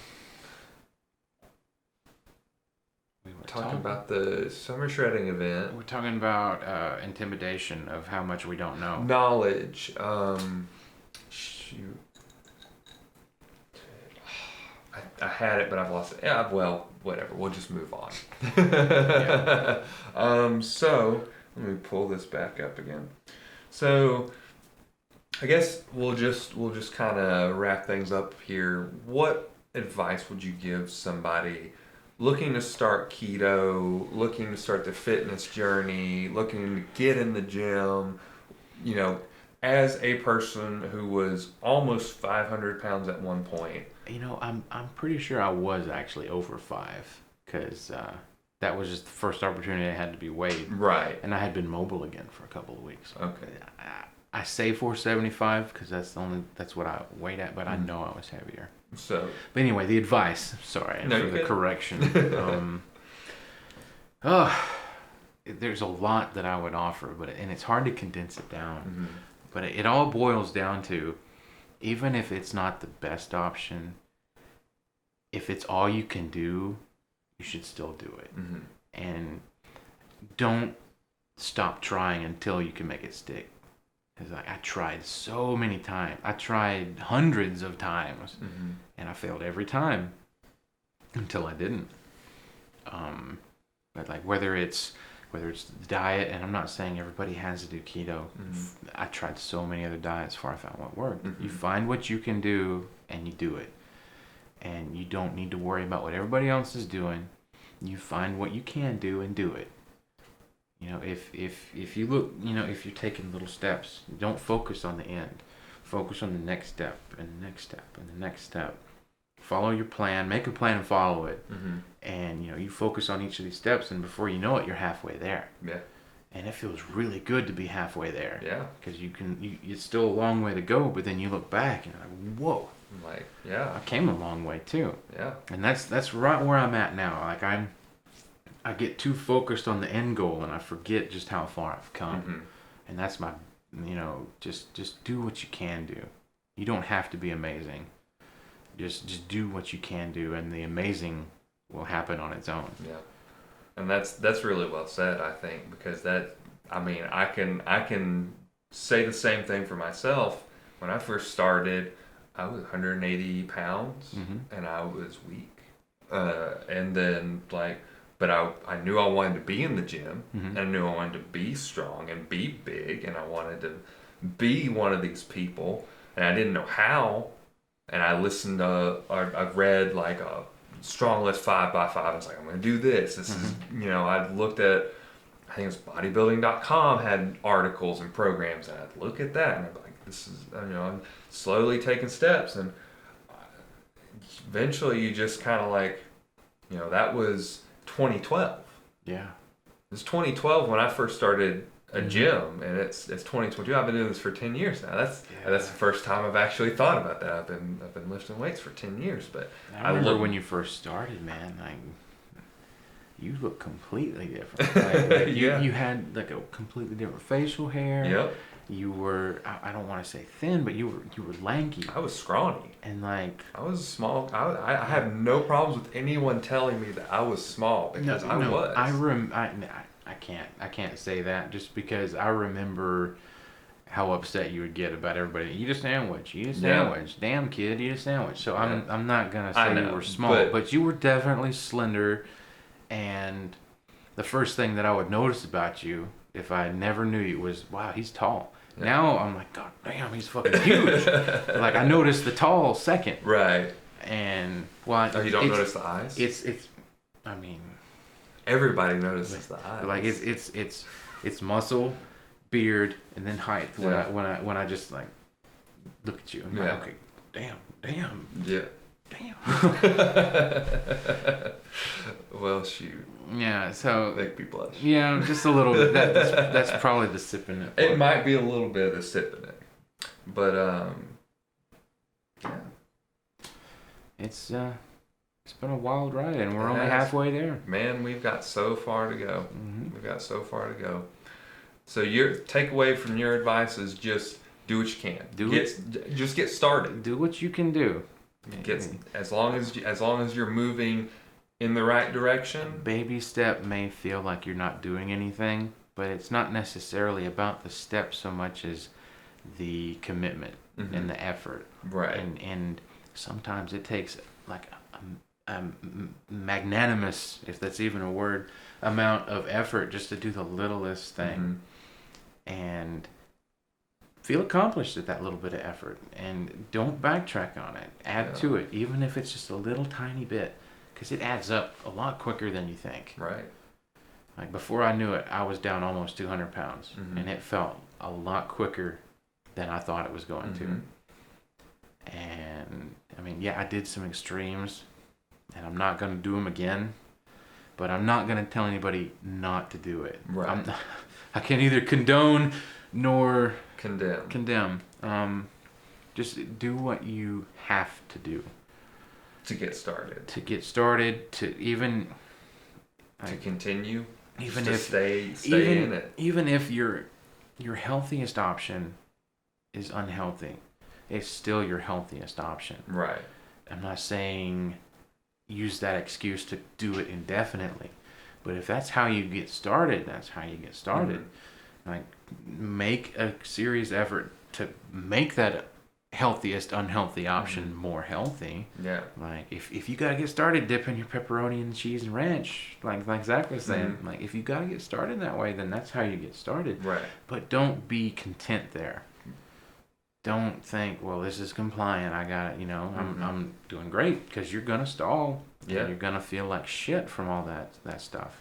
We were talking about the summer shredding event. We're talking about intimidation of how much we don't know. Knowledge. Shoot. I had it, but I've lost it. Yeah, well, whatever. We'll just move on. Yeah. So let me pull this back up again. So I guess we'll just kind of wrap things up here. What advice would you give somebody looking to start keto, looking to start the fitness journey, looking to get in the gym, you know, as a person who was almost 500 pounds at one point? You know, I'm pretty sure I was actually over 5, because that was just the first opportunity I had to be weighed. Right. And I had been mobile again for a couple of weeks. Okay. I say 475 because that's what I weighed at, but I know I was heavier. So. But anyway, the advice. Sorry for the correction. There's a lot that I would offer, and it's hard to condense it down. Mm-hmm. But it all boils down to, even if it's not the best option, if it's all you can do, you should still do it. Mm-hmm. And don't stop trying until you can make it stick. Because I tried so many times. I tried hundreds of times, and I failed every time until I didn't. But like whether it's diet, and I'm not saying everybody has to do keto. I tried so many other diets before I found what worked. You find what you can do and you do it. And you don't need to worry about what everybody else is doing. You find what you can do and do it. You know, if you look, you know, if you're taking little steps, don't focus on the end. Focus on the next step and the next step and the next step. Follow your plan, make a plan and follow it. And, you know, you focus on each of these steps, and before you know it, you're halfway there. Yeah. And it feels really good to be halfway there. Yeah. Because it's still a long way to go, but then you look back and you're like, whoa. Like, yeah. I came a long way too. Yeah. And that's right where I'm at now. Like I get too focused on the end goal and I forget just how far I've come. And that's my, you know, just do what you can do. You don't have to be amazing. Just do what you can do, and the amazing will happen on its own. Yeah. And that's really well said, I think, because I can say the same thing for myself. When I first started, I was 180 pounds and I was weak. And then but I knew I wanted to be in the gym, and I knew I wanted to be strong and be big, and I wanted to be one of these people, and I didn't know how. And I listened to, I've read like a Strong List 5x5. I was like, I'm going to do this. This is, you know, I looked at, I think it was bodybuilding.com had articles and programs, and I'd look at that and I'd be like, this is, you know, I'm slowly taking steps. And eventually you just kind of like, you know, that was 2012. Yeah. It was 2012 when I first started a gym, and it's 2022. I've been doing this for 10 years now. That's the first time I've actually thought about that. I've been lifting weights for 10 years, but I remember when you first started, man. Like, you look completely different. Like you had like a completely different facial hair. Yep. You were, I don't want to say thin, but you were lanky. I was scrawny. And like, I was small. I have no problems with anyone telling me that I was small because I was. I can't say that just because I remember how upset you would get about everybody. Eat a sandwich. Eat a sandwich. Yeah. Damn kid, eat a sandwich. So yeah. I'm not gonna say you were small, but you were definitely slender. And the first thing that I would notice about you, if I never knew you, was wow, he's tall. Yeah. Now I'm like, God damn, he's fucking huge. Like I noticed the tall second. Right. And well, you don't notice the eyes. It's. I mean, everybody notices the eyes. Like it's muscle, beard, and then height. When I just like look at you, I'm like, okay, damn. Yeah. Damn. Well, shoot. Yeah, so make me blush. Yeah, just a little bit. That's probably the sipping it. It might be a little bit of the sipping it, but yeah. It's been a wild ride, and we're only halfway there. Man, we've got so far to go. Mm-hmm. We've got so far to go. So your takeaway from your advice is just do what you can. Just get started. Do what you can do. As long as you're moving in the right direction. Baby step may feel like you're not doing anything, but it's not necessarily about the step so much as the commitment and the effort. Right. And sometimes it takes like a magnanimous, if that's even a word, amount of effort just to do the littlest thing. And feel accomplished at that little bit of effort. And don't backtrack on it. Add to it, even if it's just a little tiny bit. Because it adds up a lot quicker than you think. Right. Like before I knew it, I was down almost 200 pounds. And it felt a lot quicker than I thought it was going to. And I mean, yeah, I did some extremes. And I'm not going to do them again. But I'm not going to tell anybody not to do it. Right. I can't either condone nor condemn. Just do what you have to do. To get started. To even... To continue. Even to if stay in it. Even if your healthiest option is unhealthy, it's still your healthiest option. Right. I'm not saying use that excuse to do it indefinitely, but if that's how you get started, that's how you get started. Like, make a serious effort to make that healthiest unhealthy option more healthy. Yeah. Like if you gotta get started dipping your pepperoni and cheese and ranch, like Zack was saying, like if you gotta get started that way, then that's how you get started. Right. But don't be content there. Don't think, well, this is compliant. I got it. I'm doing great, because you're gonna stall. Yeah. And you're gonna feel like shit from all that stuff.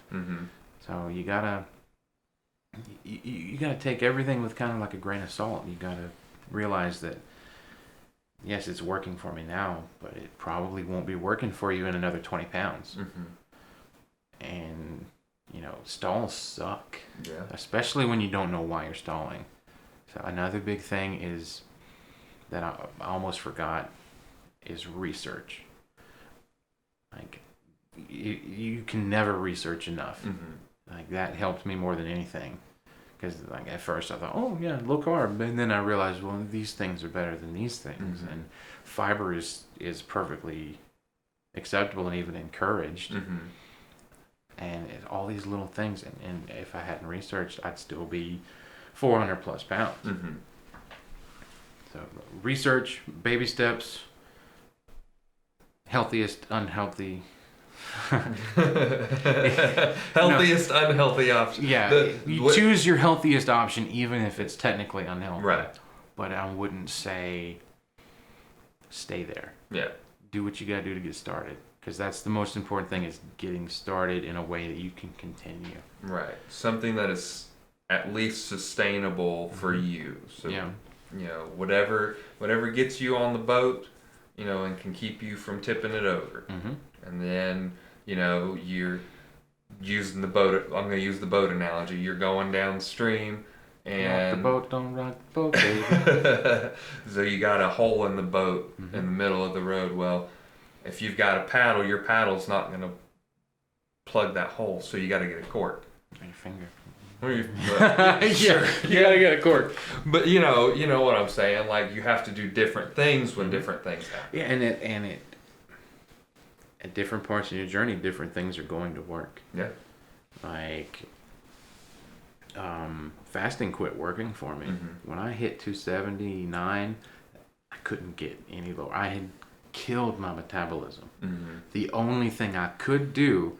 So you gotta take everything with kind of like a grain of salt. You gotta realize that. Yes, it's working for me now, but it probably won't be working for you in another 20 pounds. And, stalls suck. Yeah. Especially when you don't know why you're stalling. So another big thing is that I almost forgot is research. Like, you can never research enough. Like, that helped me more than anything. Because like at first I thought, oh yeah, low carb, and then I realized, well, these things are better than these things, and fiber is perfectly acceptable and even encouraged, and all these little things, and if I hadn't researched, I'd still be 400 plus pounds. So research, baby steps, healthiest, unhealthy. Healthiest unhealthy option. Yeah, you choose your healthiest option even if it's technically unhealthy. Right. But I wouldn't say stay there. Yeah. Do what you gotta do to get started, because that's the most important thing, is getting started in a way that you can continue. Right. Something that is at least sustainable for you. So whatever gets you on the boat, and can keep you from tipping it over. And then, you're using the boat. I'm going to use the boat analogy. You're going downstream and... Rock the boat, don't rock the boat, baby. So you got a hole in the boat in the middle of the road. Well, if you've got a paddle, your paddle's not going to plug that hole. So you got to get a cork. Your finger. Yeah, sure. You gotta get a cork. But you know what I'm saying. Like you have to do different things when different things happen. Yeah, and it at different parts of your journey, different things are going to work. Yeah. Like, fasting quit working for me. When I hit 279, I couldn't get any lower. I had killed my metabolism. The only thing I could do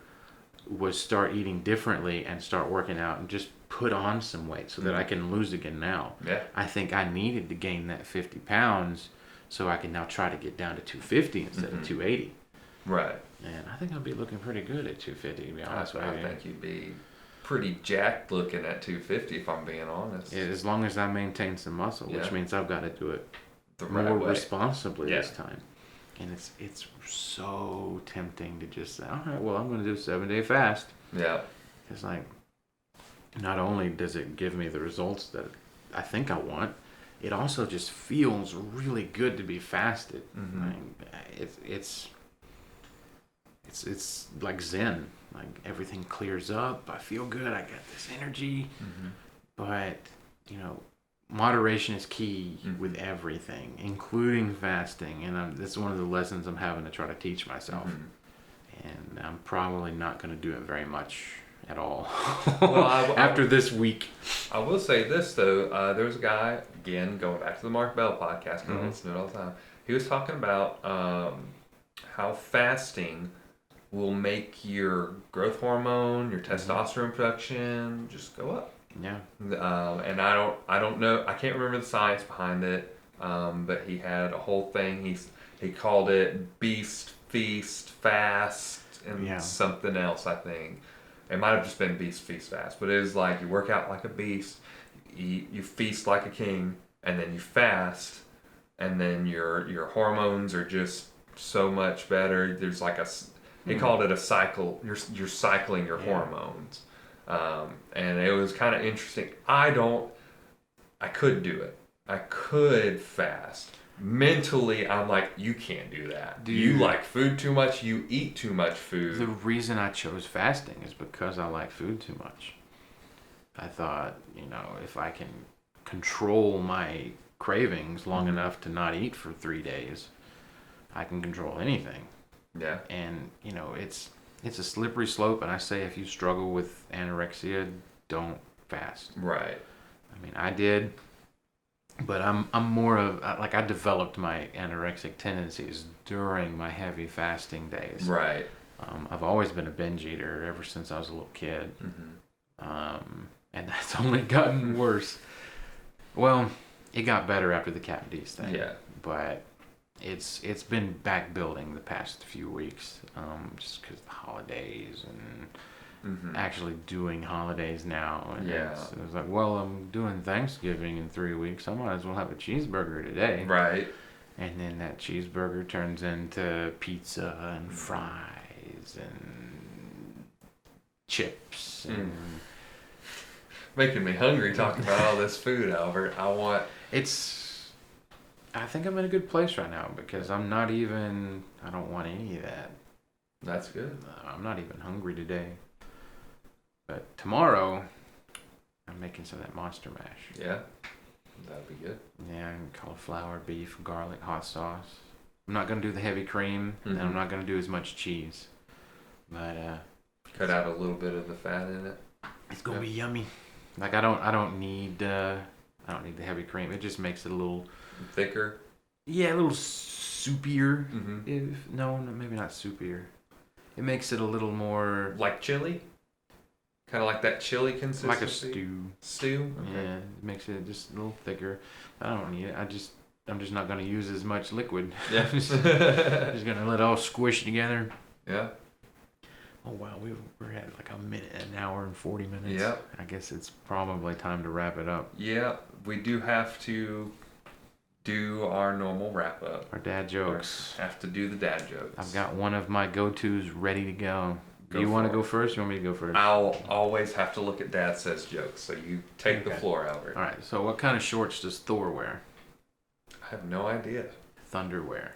was start eating differently and start working out and just put on some weight so that I can lose again now. Yeah. I think I needed to gain that 50 pounds so I can now try to get down to 250 instead of 280. Right. And I think I'll be looking pretty good at 250, to be honest with you. I think you'd be pretty jacked looking at 250 if I'm being honest. Yeah, as long as I maintain some muscle, which means I've got to do it the right more way. responsibly this time. And it's so tempting to just say, all right, well, I'm going to do a 7-day fast. Yeah. It's like, not only does it give me the results that I think I want, it also just feels really good to be fasted. Like, it's like Zen. Like everything clears up. I feel good. I got this energy. But, moderation is key with everything, including fasting. And that's one of the lessons I'm having to try to teach myself. And I'm probably not going to do it very much at all after this week. I will say this, though. There was a guy, again, going back to the Mark Bell podcast, I listen to it all the time. He was talking about how fasting will make your growth hormone, your testosterone production just go up. Yeah. And I don't know, I can't remember the science behind it, but he had a whole thing. He called it beast, feast, fast, and something else, I think. It might have just been beast, feast, fast, but it was like you work out like a beast, you feast like a king, and then you fast, and then your hormones are just so much better. There's like he called it a cycle. You're cycling your hormones. And it was kind of interesting. I could do it. I could fast. Mentally, I'm like, you can't do that. You like food too much. You eat too much food. The reason I chose fasting is because I like food too much. I thought, if I can control my cravings long enough to not eat for 3 days, I can control anything. Yeah. And, it's a slippery slope, and I say if you struggle with anorexia, don't fast. Right. I mean, I did, but I'm more of, like, I developed my anorexic tendencies during my heavy fasting days. Right. I've always been a binge eater ever since I was a little kid. And that's only gotten worse. Well, it got better after the Cat D's thing. Yeah. But it's been back building the past few weeks, just because the holidays and actually doing holidays now. And it was like, well, I'm doing Thanksgiving in 3 weeks. I might as well have a cheeseburger today. Right. And then that cheeseburger turns into pizza and fries and chips and making me hungry talking about all this food, Albert. I think I'm in a good place right now because I don't want any of that. That's good. I'm not even hungry today. But tomorrow, I'm making some of that monster mash. Yeah, that'd be good. Yeah, cauliflower, beef, garlic, hot sauce. I'm not going to do the heavy cream, and I'm not going to do as much cheese. But cut out a little bit of the fat in it. It's going to be yummy. Like I don't need the heavy cream. It just makes it a little thicker. Yeah, a little soupier. No, maybe not soupier. It makes it a little more like chili. Kind of like that chili consistency. Like a stew. Stew. Okay. Yeah, it makes it just a little thicker. I don't need it. I'm just not gonna use as much liquid. Yeah. just gonna let it all squish together. Yeah. Oh wow, we're at like an hour and 40 minutes. Yeah. I guess it's probably time to wrap it up. Yeah, we do have to do our normal wrap up. Our dad jokes. Have to do the dad jokes. I've got one of my go-tos ready to go. Do you want to go first? You want me to go first? I'll always have to look at Dad Says Jokes, so you take the floor, Albert. All right, so what kind of shorts does Thor wear? I have no idea. Thunderwear.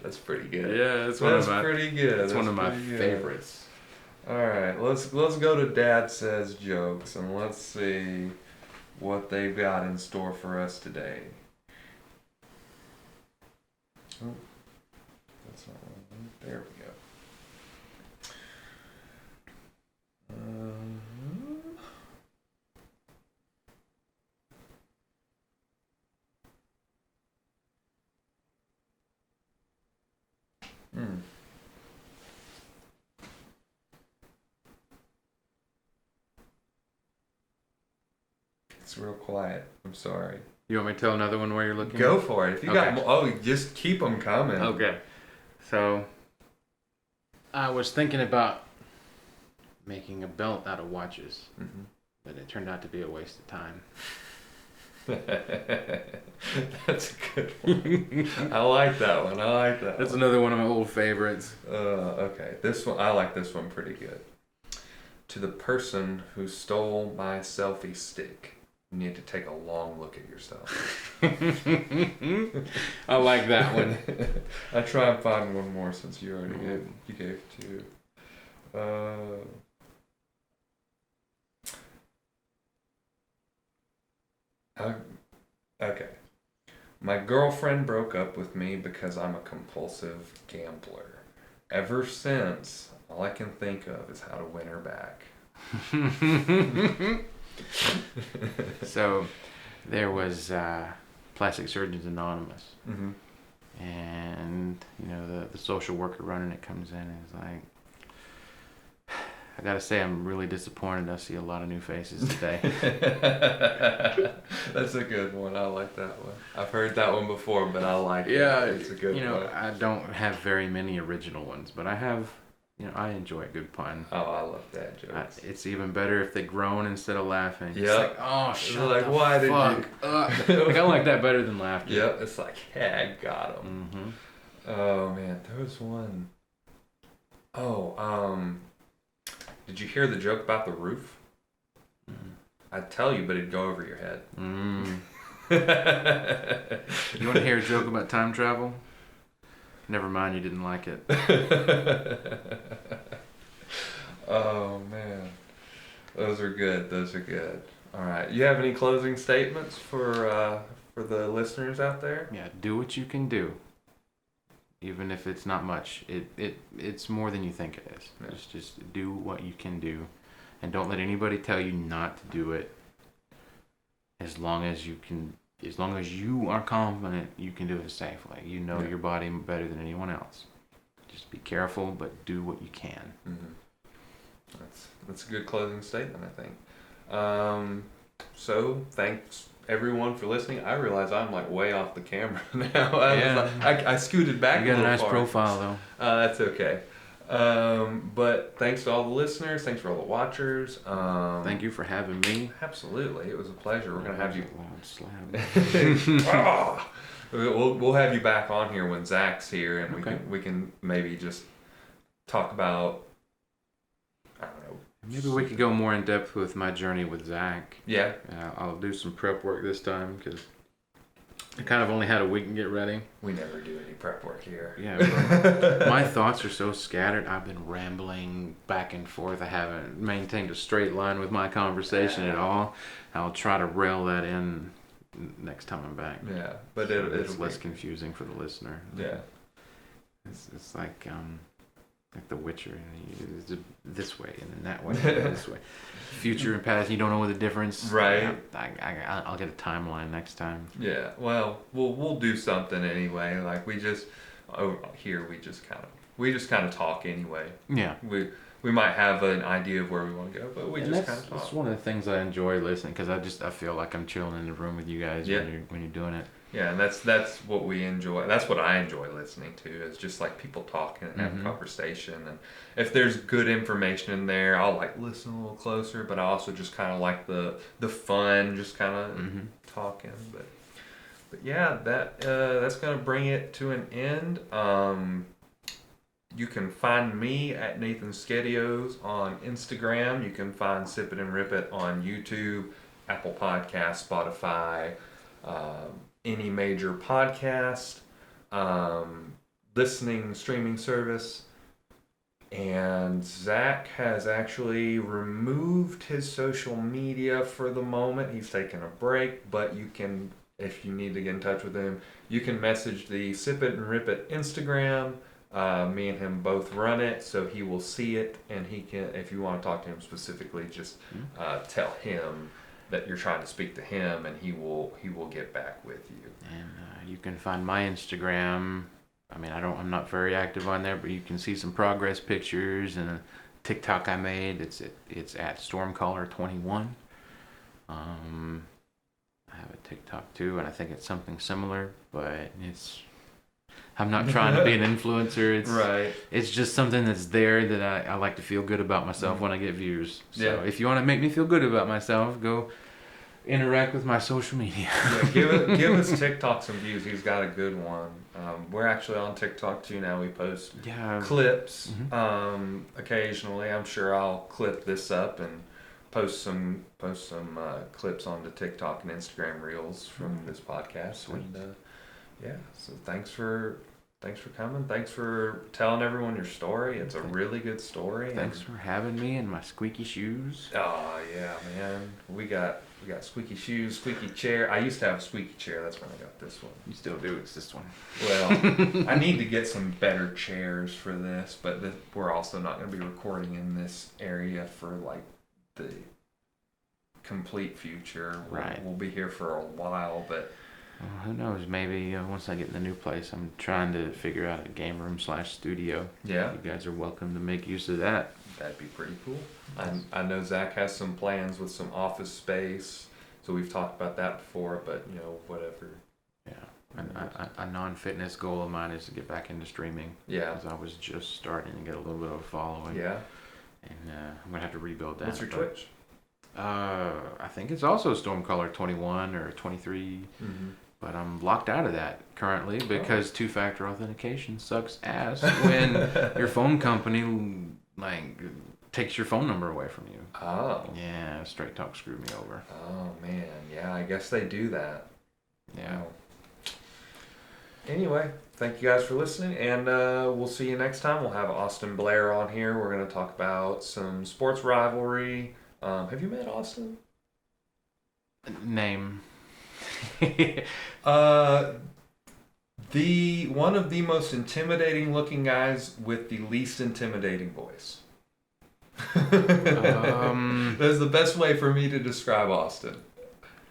That's pretty good. Yeah, that's pretty good. That's one of my favorites. All right, let's go to Dad Says Jokes and let's see what they've got in store for us today. Oh, that's not one. There we go. Hmm. It's real quiet. I'm sorry. You want me to tell another one while you're looking? Go for it. If you got more, just keep them coming. Okay. So, I was thinking about making a belt out of watches, but it turned out to be a waste of time. That's a good one. I like that one. That's another one of my old favorites. Okay. This one, I like this one pretty good. To the person who stole my selfie stick, you need to take a long look at yourself. I like that one. I try and find one more since you already gave two. Okay. My girlfriend broke up with me because I'm a compulsive gambler. Ever since, all I can think of is how to win her back. So, there was Plastic Surgeons Anonymous. Mm-hmm. And, you know, the social worker running it comes in and is like, I gotta say, I'm really disappointed. I see a lot of new faces today. That's a good one. I like that one. I've heard that one before, but I like it. It's a good one. You know, I don't have very many original ones, but I have, you know, I enjoy a good pun. Oh, I love that jokes. It's even better if they groan instead of laughing. Yeah. It's like, oh, shut like, the why fuck did you? Like, I like that better than laughter. Yep. It's like, yeah, I got him. Mm-hmm. Oh man, there was one. Did you hear the joke about the roof? I'd tell you, but it'd go over your head. You want to hear a joke about time travel? Never mind, you didn't like it. Oh man, those are good. All right, you have any closing statements for the listeners out there? Yeah, do what you can do. Even if it's not much, it's more than you think it is. Yeah. Just do what you can do, and don't let anybody tell you not to do it. As long as you are confident you can do it safely. You know your body better than anyone else. Just be careful, but do what you can. Mm-hmm. That's a good closing statement, I think. So thanks everyone for listening. I realize I'm like way off the camera now. I scooted back. You got a nice far. profile though. That's okay. But thanks to all the listeners. Thanks for all the watchers. Thank you for having me. Absolutely, it was a pleasure. We're gonna have you. Slab. We'll have you back on here when Zack's here, and Okay. we can maybe just talk about. I don't know. Maybe we could go more in depth with my journey with Zack. Yeah. I'll do some prep work this time because I kind of only had a week to get ready. We never do any prep work here. Yeah, bro. My thoughts are so scattered. I've been rambling back and forth. I haven't maintained a straight line with my conversation at all. I'll try to rail that in next time I'm back. Yeah, but it's less confusing for the listener. Yeah. It's like The Witcher. It's this way and then that way and this way. Future and past, you don't know what the difference. Right. I'll get a timeline next time. Yeah. Well, we'll do something anyway. Like we just kind of talk anyway. Yeah. We might have an idea of where we want to go, but we just kind of talk. That's one of the things I enjoy listening because I feel like I'm chilling in the room with you guys when you're doing it. Yeah, and that's what we enjoy. That's what I enjoy listening to. Is just like people talking and having conversation. And if there's good information in there, I'll like listen a little closer. But I also just kind of like the fun, just kind of talking. But yeah, that's gonna bring it to an end. You can find me at Nathan Skedios on Instagram. You can find Sip It and Rip It on YouTube, Apple Podcasts, Spotify. Any major podcast, streaming service. And Zack has actually removed his social media for the moment. He's taking a break, but you can, if you need to get in touch with him, you can message the Sip It and Rip It Instagram. Me and him both run it, so he will see it, and he can. If you want to talk to him specifically, just tell him that you're trying to speak to him, and he will get back with you. And you can find my Instagram. I mean, I'm not very active on there, but you can see some progress pictures and a TikTok I made. It's at Stormcaller21. I have a TikTok too, and I think it's something similar, but I'm not trying to be an influencer. It's right. It's just something that's there that I like to feel good about myself when I get views. So if you want to make me feel good about myself, go interact with my social media. give us TikTok some views. He's got a good one. We're actually on TikTok too now. We post clips occasionally. I'm sure I'll clip this up and post some clips onto TikTok and Instagram Reels from this podcast. And so thanks for coming. Thanks for telling everyone your story. It's a really good story. Thanks for having me in my squeaky shoes. Oh yeah, man. We got squeaky shoes, squeaky chair. I used to have a squeaky chair. That's when I got this one. You still do. It's this one. Well, I need to get some better chairs for this, but we're also not going to be recording in this area for like the complete future. Right. We'll be here for a while, but who knows? Maybe once I get in the new place, I'm trying to figure out a game room / studio. Yeah. You guys are welcome to make use of that. That'd be pretty cool. I know Zack has some plans with some office space, so we've talked about that before, but whatever. Yeah. A non-fitness goal of mine is to get back into streaming. Yeah. Because I was just starting to get a little bit of a following. Yeah. And I'm going to have to rebuild that. What's your Twitch? I think it's also Stormcaller21 or 23. Mm-hmm. But I'm locked out of that currently because two-factor authentication sucks ass when your phone company takes your phone number away from you. Oh. Yeah, Straight Talk screwed me over. Oh man, yeah, I guess they do that. Yeah. Wow. Anyway, thank you guys for listening, and we'll see you next time. We'll have Austin Blair on here. We're going to talk about some sports rivalry. Have you met Austin? Name. The one of the most intimidating looking guys with the least intimidating voice. That's the best way for me to describe Austin.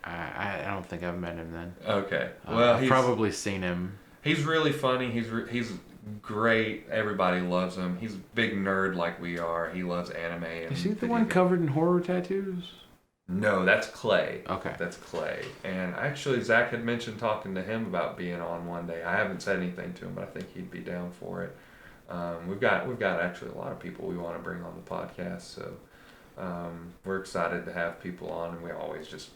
I don't think I've met him then. Okay, well, I've probably seen him. He's really funny. He's great. Everybody loves him. He's a big nerd like we are. He loves anime. And is he the one covered in horror tattoos? No, that's Clay. Okay. That's Clay. And actually, Zack had mentioned talking to him about being on one day. I haven't said anything to him, but I think he'd be down for it. We've got actually a lot of people we want to bring on the podcast, so we're excited to have people on, and we always just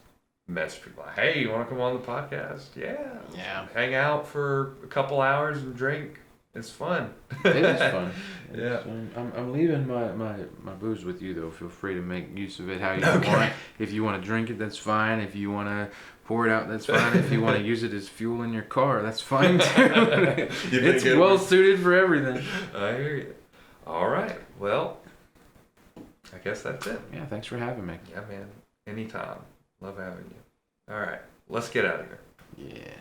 message people like, hey, you want to come on the podcast? Yeah. Hang out for a couple hours and drink. It's fun. It is fun. Yeah. I'm leaving my booze with you though. Feel free to make use of it how you want. If you want to drink it, that's fine. If you want to pour it out, that's fine. If you want to use it as fuel in your car, that's fine too. It's well suited for everything. I hear you. All right. Well, I guess that's it. Yeah. Thanks for having me. Yeah, man. Anytime. Love having you. All right. Let's get out of here. Yeah.